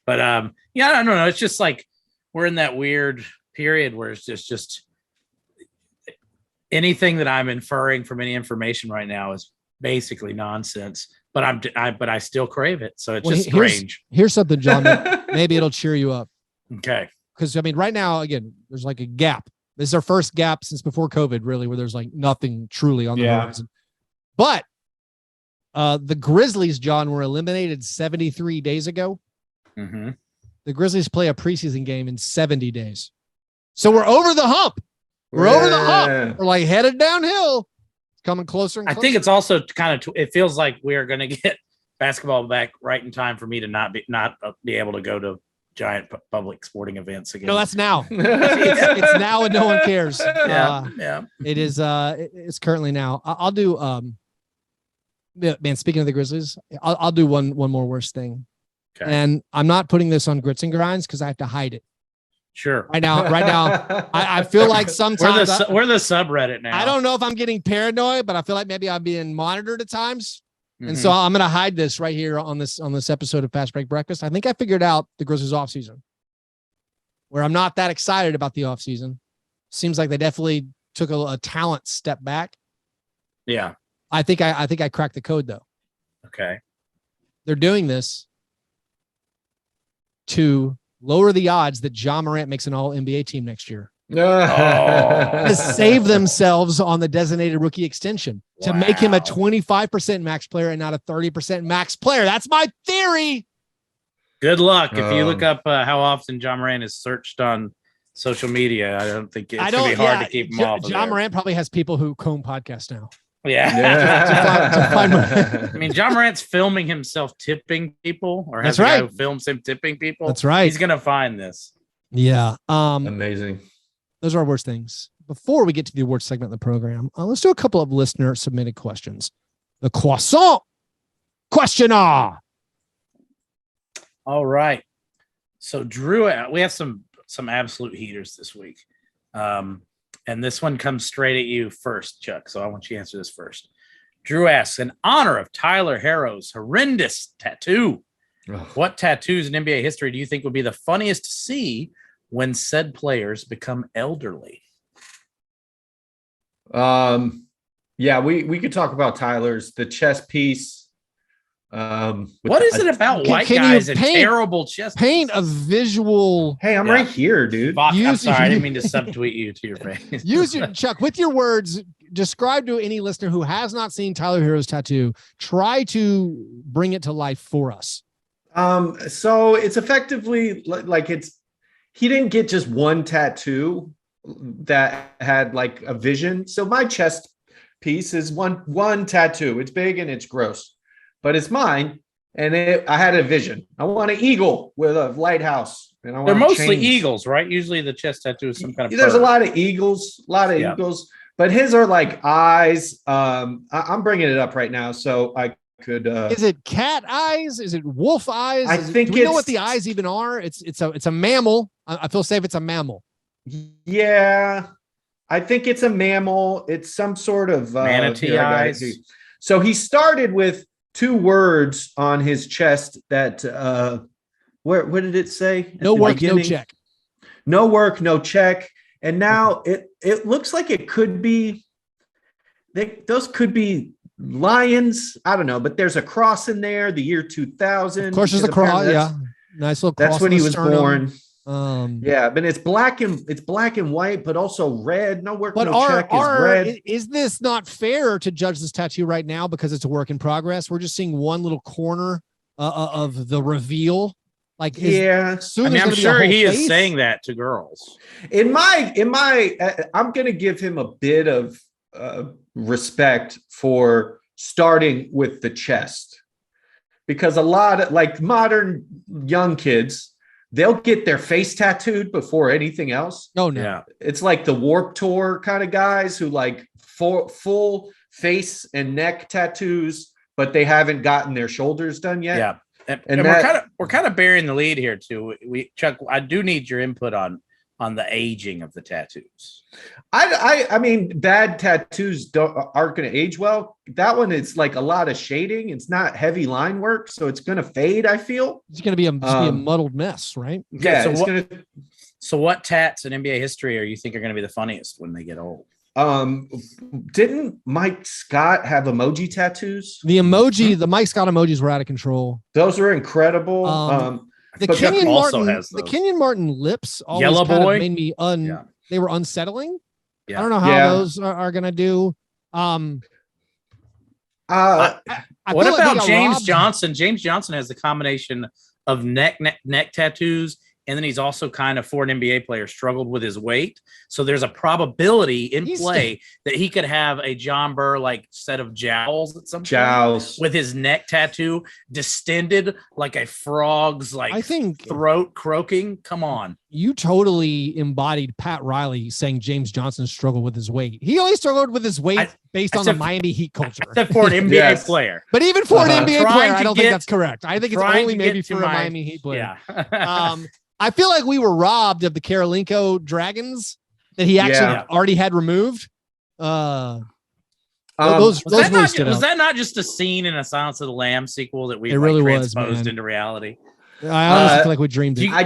But I don't know. It's just like we're in that weird period where it's just anything that I'm inferring from any information right now is basically nonsense. But I still crave it. So it's just strange. Here's something, John. Maybe it'll cheer you up. Okay. Because I mean, right now, again, there's like a gap. This is our first gap since before COVID, really, where there's like nothing truly on the horizon. But the Grizzlies, John, were eliminated 73 days ago. Mm-hmm. The Grizzlies play a preseason game in 70 days. So we're over the hump. We're over the hump. We're like headed downhill. It's coming closer and closer. I think it's also kind of, it feels like we are going to get basketball back right in time for me to not be able to go to giant public sporting events again. No, that's now. It's now and no one cares. Yeah. It is. It's currently now. I'll do. Man, speaking of the Grizzlies, I'll do one more worst thing. Okay. And I'm not putting this on Grits and Grinds because I have to hide it. Sure. Right now, I feel like sometimes we're the subreddit now. I don't know if I'm getting paranoid, but I feel like maybe I'm being monitored at times. And so I'm going to hide this right here on this episode of Fastbreak Breakfast. I think I figured out the Grizzlies offseason, where I'm not that excited about the offseason. Seems like they definitely took a talent step back. Yeah. I think I cracked the code though. Okay. They're doing this to lower the odds that John Morant makes an all-NBA team next year. To save themselves on the designated rookie extension, to make him a 25% max player and not a 30% max player. That's my theory. Good luck. If you look up how often John Morant is searched on social media, I don't think it's going to be hard to keep him off. John Morant probably has people who comb podcasts now. Yeah. I mean, John Morant's filming himself tipping people, or has a guy who films him tipping people. That's right. He's going to find this. Yeah. Amazing. Those are our worst things. Before we get to the awards segment of the program, let's do a couple of listener submitted questions. The croissant questioner. All right. So Drew, we have some absolute heaters this week. And this one comes straight at you first, Chuck. So I want you to answer this first. Drew asks, in honor of Tyler Herro's horrendous tattoo, what tattoos in NBA history do you think would be the funniest to see when said players become elderly? Yeah, we could talk about Tyler's, the chest piece. What is it about white guys and terrible chest? Paint a visual. Hey, I'm right here, dude. I'm sorry, I didn't mean to subtweet you to your face. Use your Chuck with your words. Describe to any listener who has not seen Tyler Herro's tattoo. Try to bring it to life for us. So it's effectively like he didn't get just one tattoo that had like a vision. So my chest piece is one tattoo. It's big and it's gross, but it's mine. And I had a vision. I want an eagle with a lighthouse. And they're mostly eagles, right? Usually the chest tattoo is some kind of. There's a lot of eagles, eagles, but his are like eyes. I'm bringing it up right now, so I could. Is it cat eyes? Is it wolf eyes? Do we know what the eyes even are? It's a mammal. I feel safe. It's a mammal. Yeah, I think it's a mammal. It's some sort of manatee eyes. So he started with 2 words on his chest that what did it say? No work, no check. No work, no check. And now it looks like it could be those could be lions. I don't know, but there's a cross in there, the year 2000. Of course, there's a cross. Yeah. Nice little cross. That's when he was born. Yeah, but it's black and white, but also red. No work, no check is red. Is this not fair to judge this tattoo right now because it's a work in progress? We're just seeing one little corner of the reveal. Like, yeah, I'm sure he is saying that to girls. In my, I'm going to give him a bit of respect for starting with the chest, because a lot of like modern young kids, they'll get their face tattooed before anything else. Oh no. Yeah. It's like the Warped Tour kind of guys who like full face and neck tattoos, but they haven't gotten their shoulders done yet. Yeah. And that, we're kind of bearing the lead here too. Chuck, I do need your input on the aging of the tattoos. I mean, bad tattoos aren't going to age well. That one is like a lot of shading. It's not heavy line work, so it's going to fade. I feel it's going to be a muddled mess, right? Yeah. So what tats in NBA history are you think are going to be the funniest when they get old? Didn't Mike Scott have emoji tattoos? The Mike Scott emojis were out of control. Those were incredible. The Kenyon Martin lips always Yellow kind Boy of made me they were unsettling. Yeah. I don't know how those are going to do. What about James Johnson? James Johnson has the combination of neck tattoos, and then he's also kind of, for an NBA player, struggled with his weight. So there's a probability in play that he could have a John Burr like set of jowls at some point with his neck tattoo distended like a frog's throat croaking. Come on. You totally embodied Pat Riley saying James Johnson struggled with his weight. He only struggled with his weight based on the Miami Heat culture. Except for an NBA player. But even for an NBA player, I don't think that's correct. I think it's only maybe for a Miami Heat player. Yeah. I feel like we were robbed of the Karolinko Dragons that he actually already had removed. Was that not just a scene in a Silence of the Lambs sequel that we really transposed into reality? I honestly feel like we dreamed it. I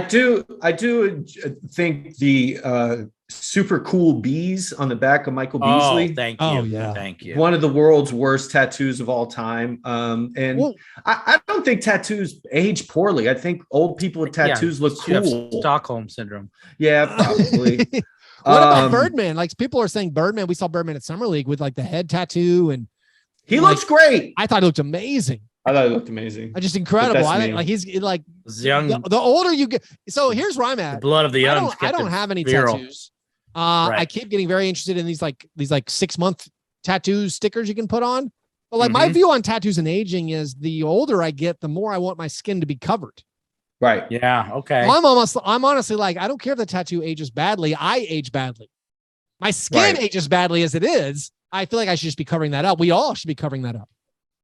do think the super cool bees on the back of Michael Beasley. Thank you. Oh, yeah. Thank you. One of the world's worst tattoos of all time. I don't think tattoos age poorly. I think old people with tattoos look cool. Stockholm syndrome. Yeah, probably. What about Birdman? Like, people are saying Birdman. We saw Birdman at Summer League with like the head tattoo, and he looks great. I thought he looked amazing. I thought it looked amazing. Just incredible. I think like he's like young. The older you get. So here's where I'm at. The blood of the young. I don't have any tattoos. I keep getting very interested in these 6-month tattoo stickers you can put on. But like my view on tattoos and aging is the older I get, the more I want my skin to be covered. Right. Yeah. Okay. I'm honestly like, I don't care if the tattoo ages badly. I age badly. My skin ages badly as it is. I feel like I should just be covering that up. We all should be covering that up.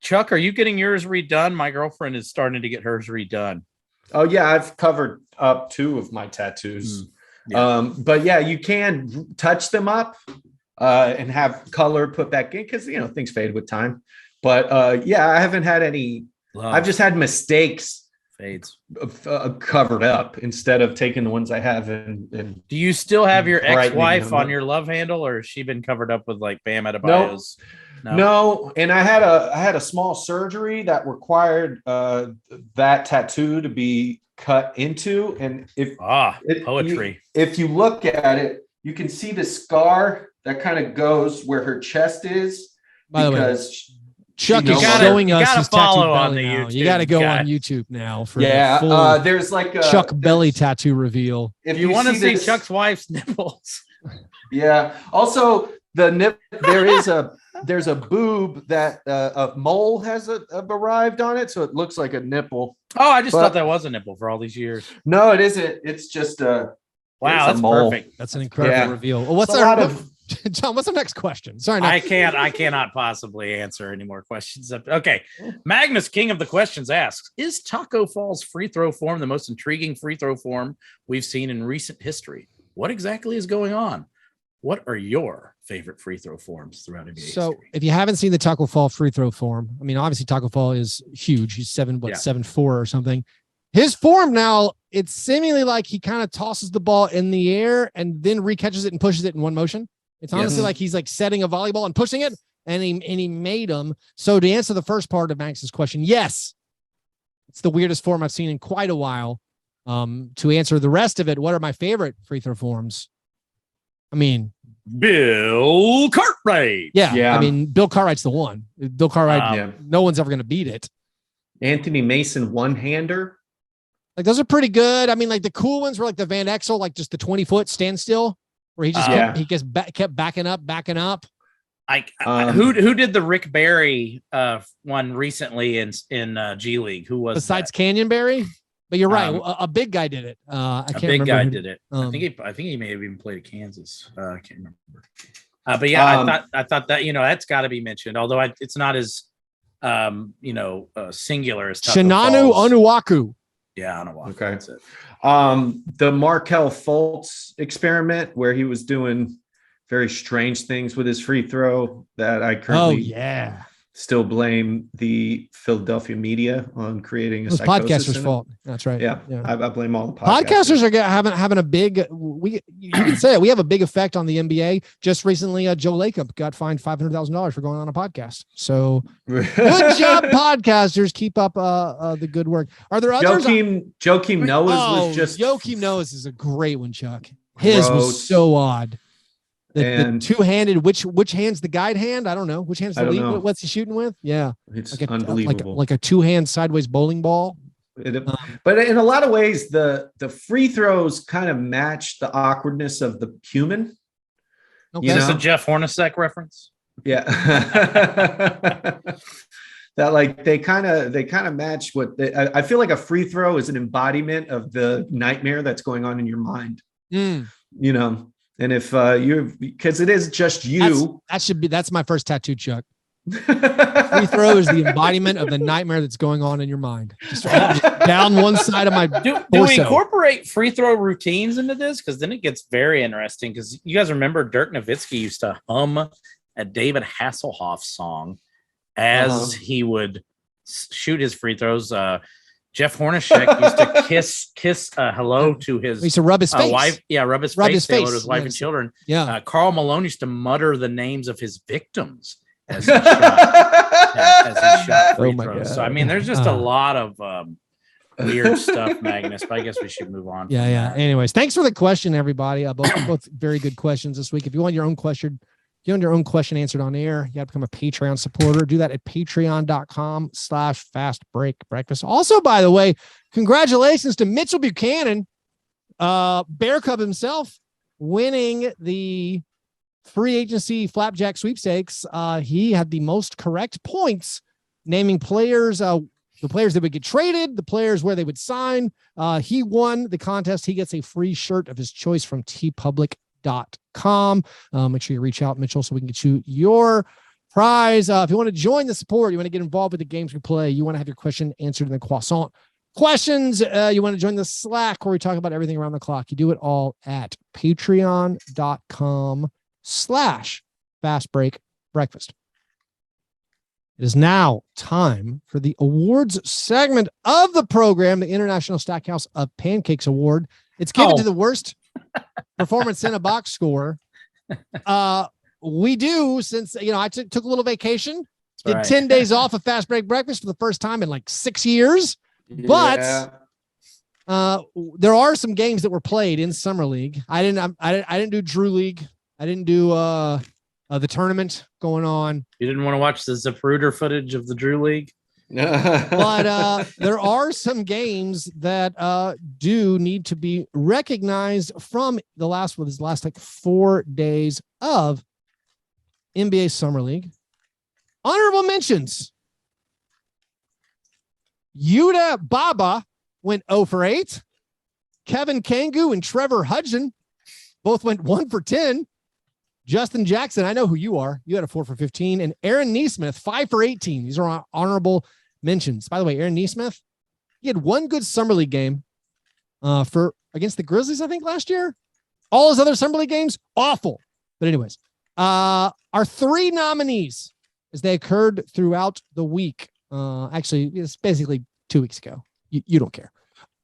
Chuck, are you getting yours redone? My girlfriend is starting to get hers redone. Oh yeah, I've covered up 2 of my tattoos. Yeah. But yeah, you can touch them up and have color put back in because things fade with time. But I haven't had any. I've just had mistakes. Fades covered up instead of taking the ones I have. And do you still have your ex-wife on your love handle, or has she been covered up with like Bam Adebayo's? No. And I had a small surgery that required that tattoo to be cut into. And poetry. If you look at it, you can see the scar that kind of goes where her chest is. By the way, Chuck is showing us his tattoo belly now. You got to go on YouTube now for there's like a Chuck belly tattoo reveal. If you want to see Chuck's wife's nipples. Yeah. Also, there's a boob that a mole has arrived on it, so it looks like a nipple. Oh, I just thought that was a nipple for all these years. No, it isn't. It's just a wow. That's perfect. That's an incredible reveal. Well, what's John? What's the next question? Sorry, I cannot possibly answer any more questions. Okay, Magnus, king of the questions, asks: is Taco Fall's free throw form the most intriguing free throw form we've seen in recent history? What exactly is going on? What are your favorite free throw forms throughout NBA history? If you haven't seen the Taco Fall free throw form, I mean, obviously Taco Fall is huge. He's 7'4" or something. His form now, it's seemingly like he kind of tosses the ball in the air and then recatches it and pushes it in one motion. It's honestly like he's like setting a volleyball and pushing it, and he made them. So to answer the first part of Max's question, yes, it's the weirdest form I've seen in quite a while. To answer the rest of it, what are my favorite free throw forms? I mean, Bill Cartwright. Yeah. I mean, Bill Cartwright's the one. Bill Cartwright, no one's ever going to beat it. Anthony Mason one-hander. Like, those are pretty good. I mean, like the cool ones were like the Van Exel, like just the 20-foot standstill where he just kept backing up. Who did the Rick Barry one recently in G League? Who was besides that? Canyonberry? But you're right. A big guy did it. I can't remember. A big guy did it. I think he may have even played at Kansas. I can't remember. But yeah, I thought that that's got to be mentioned. Although it's not as singular as Shinanu Onuaku. Yeah, Onuaku. Okay. That's it. The Markelle Fultz experiment where he was doing very strange things with his free throw that I currently still blame the Philadelphia media on creating a podcasters' fault. That's right. Yeah. I blame all the podcasters are having a big. You can say it. We have a big effect on the NBA. Just recently, Joe Lacob got fined $500,000 for going on a podcast. So good job, podcasters. Keep up the good work. Are there others? Joakim Noah's was just Joakim Noah's is a great one, Chuck. His was so odd. The two-handed, which hand's the guide hand? I don't know. Which hand's the lead? What's he shooting with? Yeah. It's unbelievable. Like a two-hand sideways bowling ball. But in a lot of ways, the free throws kind of match the awkwardness of the human. Okay. Is this a Jeff Hornacek reference? Yeah. That they kind of match what I feel like a free throw is an embodiment of the nightmare that's going on in your mind. And if because it is just you, that's my first tattoo, Chuck. Free throw is the embodiment of the nightmare that's going on in your mind. Just down one side of my do we incorporate free throw routines into this? Because then it gets very interesting. Because you guys remember Dirk Nowitzki used to hum a David Hasselhoff song as he would shoot his free throws. Jeff Hornacek used to kiss hello to his. He used to rub his face. Wife. Yeah, rub his face. Hello to his wife and children. Yeah. Karl Malone used to mutter the names of his victims as he shot free throws. So I mean, there's just a lot of weird stuff, Magnus. But I guess we should move on. Yeah. Anyways, thanks for the question, everybody. Both very good questions this week. If you want your own question. If you want your own question answered on air, you have to become a Patreon supporter. Do that at patreon.com/Fastbreak Breakfast. Also, by the way, congratulations to Mitchell Buchanan, Bear Cub himself, winning the free agency flapjack sweepstakes. He had the most correct points, naming players, the players that would get traded, the players where they would sign. He won the contest. He gets a free shirt of his choice from tpublic.com. Make sure you reach out, Mitchell, so we can get you your prize. If you want to join the support, you want to get involved with the games we play, you want to have your question answered in the croissant questions, you want to join the Slack where we talk about everything around the clock, you do it all at patreon.com/Fastbreak Breakfast. It is now time for the awards segment of the program, the International Stackhouse of Pancakes Award. It's given to the worst performance in a box score. We do, since I took a little vacation, did 10 days off of Fast Break Breakfast for the first time in like 6 years. But there are some games that were played in Summer League. I didn't do Drew League. I didn't do the tournament going on. You didn't want to watch the Zapruder footage of the Drew League? But there are some games that do need to be recognized from the last 4 days of NBA Summer League. Honorable mentions. Yuta Baba went 0 for 8. Kevin Kangu and Trevor Hudson both went 1 for 10. Justin Jackson, I know who you are. You had a 4 for 15. And Aaron Nesmith, 5 for 18. These are honorable mentions. By the way, Aaron Nesmith, he had one good Summer League game against the Grizzlies, I think, last year. All his other Summer League games, awful. But anyways, our 3 nominees as they occurred throughout the week. Actually, it's basically 2 weeks ago. You don't care.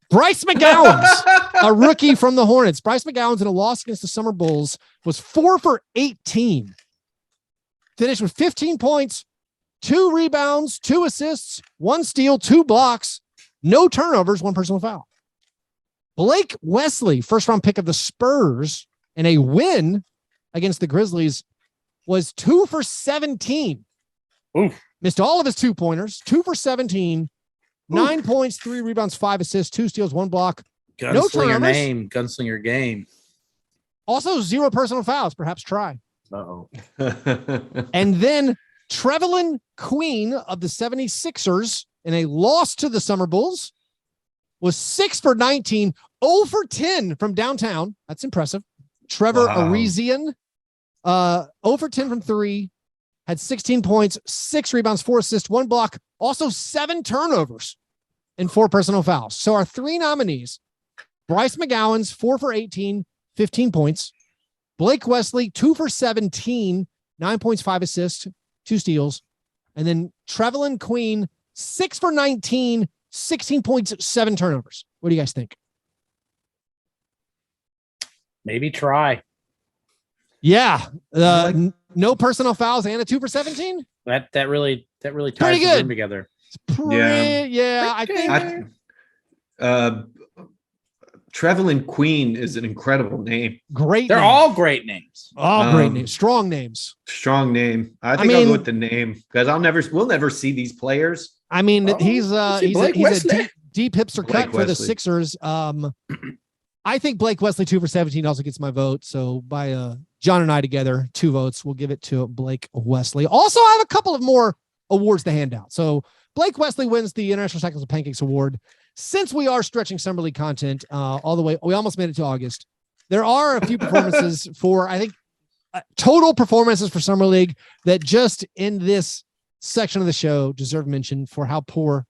Bryce McGowan's a rookie from the Hornets. Bryce McGowan's in a loss against the Summer Bulls was 4 for 18. Finished with 15 points, 2 rebounds, 2 assists, 1 steal, 2 blocks, no turnovers, 1 personal foul. Blake Wesley, first round pick of the Spurs, in a win against the Grizzlies, was 2 for 17. Oof. Missed all of his 2-pointers, 2 for 17, 9 points, 3 rebounds, 5 assists, 2 steals, 1 block. Gunslinger name, gunslinger game. Also 0 personal fouls, perhaps try. Uh-oh. And then Trevelyan Queen of the 76ers in a loss to the Summer Bulls was 6 for 19, 0 for 10 from downtown. That's impressive. Trevor Arizian, 0 for 10 from 3, had 16 points, 6 rebounds, 4 assists, 1 block, also 7 turnovers and 4 personal fouls. So our 3 nominees, Bryce McGowan's 4 for 18, 15 points. Blake Wesley, 2 for 17, 9 points, 5 assists, 2 steals. And then Trevelyan Queen, 6 for 19, 16 points, 7 turnovers. What do you guys think? Maybe try. Yeah. No personal fouls and a 2 for 17. That really ties Pretty the good. room together. Yeah. I think Trevelyan Queen is an incredible name. great. They're name. all great names. all great names, strong names. Strong name. I think I'll go with the name because we'll never see these players. I mean, he's a deep hipster Blake cut for the Wesley. Sixers. I think Blake Wesley 2 for 17 also gets my vote. So by John and I together, 2 votes. We'll give it to Blake Wesley. Also, I have a couple of more awards to hand out. So Blake Wesley wins the International Cycles of Pancakes Award. Since we are stretching Summer League content all the way, we almost made it to August. There are a few performances for, I think, total performances for Summer League that just in this section of the show deserve mention for how poor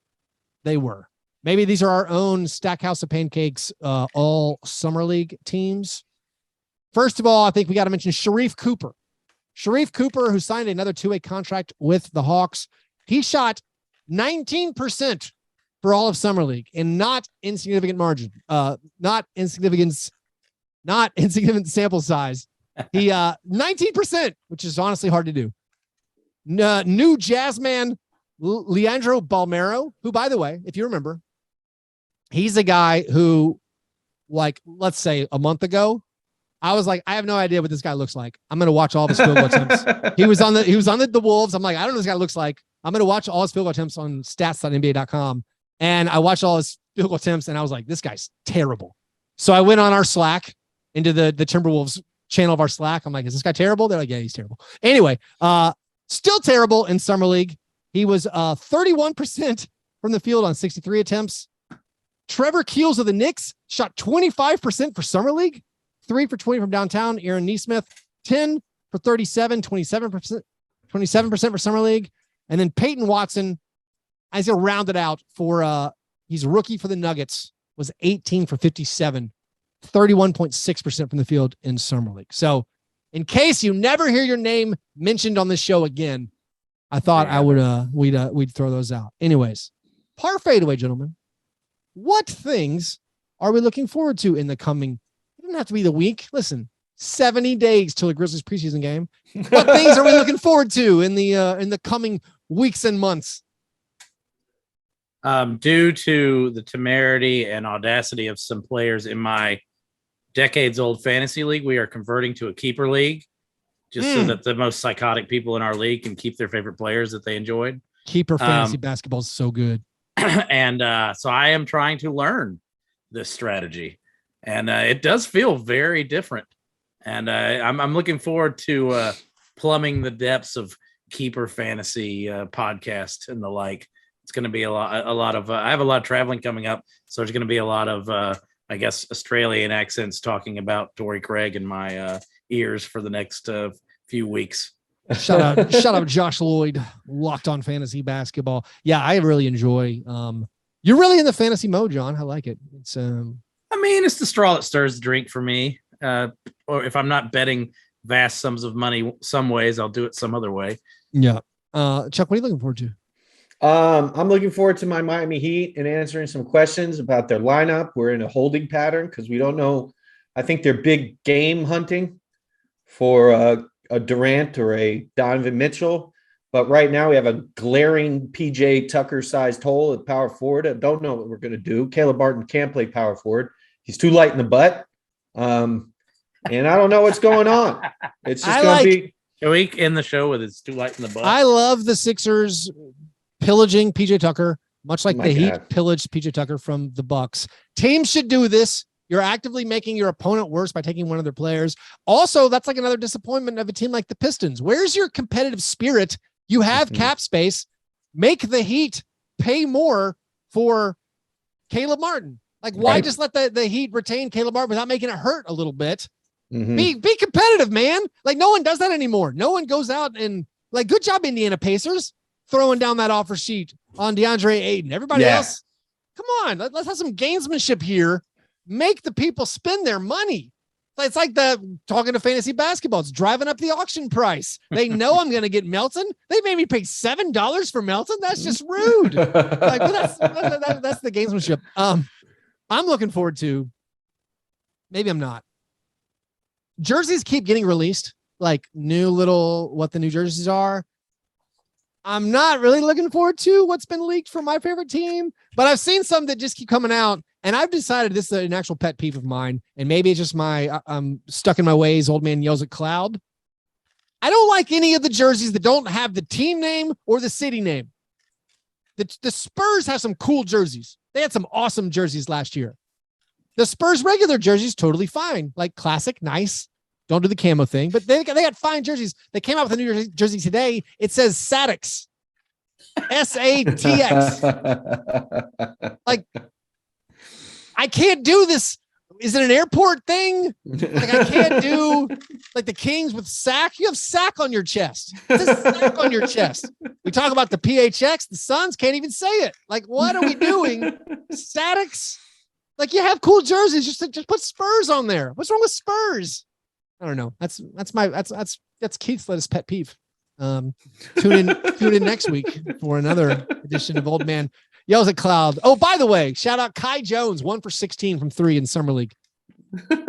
they were. Maybe these are our own Stackhouse of Pancakes all Summer League teams. First of all, I think we got to mention Sharif Cooper. Sharif Cooper, who signed another 2-way contract with the Hawks. He shot 19% for all of Summer League in not insignificant margin, not insignificant sample size. He 19%, which is honestly hard to do. New Jazz man Leandro Balmero, who, by the way, if you remember, he's a guy who, like, let's say a month ago, I was like, I have no idea what this guy looks like. I'm gonna watch all of his field goal attempts. He was on the Wolves. I'm like, I don't know what this guy looks like. I'm gonna watch all his field goal attempts on stats.nba.com. And I watched all his field goal attempts, and I was like, this guy's terrible. So I went on our Slack into the Timberwolves channel of our Slack. I'm like, is this guy terrible? They're like, yeah, he's terrible. Anyway, still terrible in Summer League. He was 31% from the field on 63 attempts. Trevor Keels of the Knicks shot 25% for Summer League, 3 for 20 from downtown. Aaron Nesmith, 10 for 37, 27% for Summer League. And then Peyton Watson, as he'll round it out for, he's a rookie for the Nuggets, was 18 for 57, 31.6% from the field in Summer League. So in case you never hear your name mentioned on this show again, I thought we'd throw those out. Anyways, par fadeaway, gentlemen. What things are we looking forward to in the coming? It doesn't have to be the week. Listen, 70 days till the Grizzlies preseason game. What things are we looking forward to in the coming weeks and months? Due to the temerity and audacity of some players in my decades-old fantasy league, we are converting to a keeper league, just so that the most psychotic people in our league can keep their favorite players that they enjoyed. Keeper fantasy basketball is so good. And so I am trying to learn this strategy, and it does feel very different. And I'm looking forward to plumbing the depths of keeper fantasy podcast and the like. It's going to be a lot of. I have a lot of traveling coming up, so there's going to be a lot of, I guess, Australian accents talking about Torrey Craig in my ears for the next few weeks. Shout out Josh Lloyd, Locked On Fantasy Basketball. Yeah, I really enjoy. You're really in the fantasy mode, John. I like it. It's I mean, it's the straw that stirs the drink for me. Or if I'm not betting vast sums of money some ways, I'll do it some other way. Yeah. Chuck, what are you looking forward to? I'm looking forward to my Miami Heat and answering some questions about their lineup. We're in a holding pattern because we don't know. I think they're big game hunting for a Durant or a Donovan Mitchell. But right now we have a glaring PJ Tucker-sized hole at power forward. I don't know what we're going to do. Caleb Martin can't play power forward. He's too light in the butt. And I don't know what's going on. It's just going to be. Can we end the show with it's too light in the butt? I love the Sixers pillaging PJ Tucker, much like the Heat pillaged PJ Tucker from the Bucks. Teams should do this. You're actively making your opponent worse by taking one of their players. Also, that's like another disappointment of a team like the Pistons. Where's your competitive spirit? You have cap space. Make the Heat pay more for Caleb Martin. Like, why just let the Heat retain Caleb Martin without making it hurt a little bit? Be competitive, man. Like, no one does that anymore. No one goes out and, like, good job, Indiana Pacers, throwing down that offer sheet on DeAndre Ayton. Everybody else, come on, let's have some gamesmanship here. Make the people spend their money. It's like talking to fantasy basketball. It's driving up the auction price. They know I'm going to get Melton. They made me pay $7 for Melton. That's just rude. Like, that's the gamesmanship. I'm looking forward to. Maybe I'm not. Jerseys keep getting released, like new little what the new jerseys are. I'm not really looking forward to what's been leaked from my favorite team, but I've seen some that just keep coming out, and I've decided this is an actual pet peeve of mine, and maybe it's just I'm stuck in my ways. Old man yells at cloud. I don't like any of the jerseys that don't have the team name or the city name. The Spurs have some cool jerseys. They had some awesome jerseys last year. The Spurs regular jerseys, totally fine. Like classic, nice. Don't do the camo thing, but they got fine jerseys. They came out with a new jersey today. It says Satix. SATX. Like, I can't do this. Is it an airport thing? Like, I can't do like the Kings with sack. You have sack on your chest. It says sack on your chest. We talk about the PHX. The Suns can't even say it. Like, what are we doing? Satix. Like, you have cool jerseys. Just put Spurs on there. What's wrong with Spurs? I don't know. That's Keith's latest pet peeve. Tune in next week for another edition of Old Man Yells at Cloud. Oh, by the way, shout out Kai Jones, 1 for 16 from 3 in summer league. That's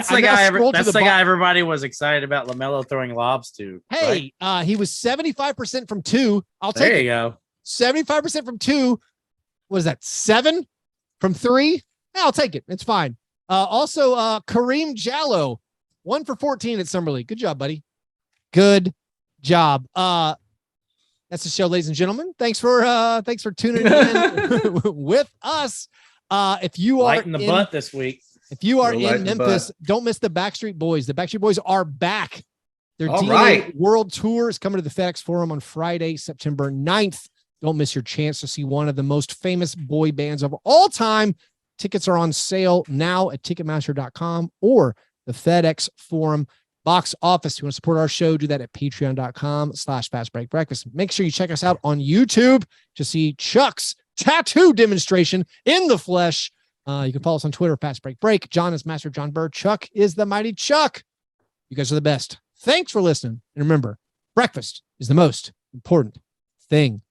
the guy everybody was excited about LaMelo throwing lobs to. Hey, right? He was 75% from 2. I'll take it. There you go. 75% from 2. What is that? 7 from 3? Yeah, I'll take it. It's fine. Also, Kareem Jallo, 1 for 14 at Summer League. Good job, buddy. Good job. That's the show, ladies and gentlemen. Thanks for tuning in with us. If you are lighting the butt this week, if you are in Memphis, don't miss the Backstreet Boys. The Backstreet Boys are back. Their DNA World Tour is coming to the FedEx Forum on Friday, September 9th. Don't miss your chance to see one of the most famous boy bands of all time. Tickets are on sale now at Ticketmaster.com or the FedEx Forum box office. If you want to support our show, do that at Patreon.com/Fastbreak Breakfast. Make sure you check us out on YouTube to see Chuck's tattoo demonstration in the flesh. You can follow us on Twitter, Fastbreak Break. John is Master John Burr. Chuck is the Mighty Chuck. You guys are the best. Thanks for listening. And remember, breakfast is the most important thing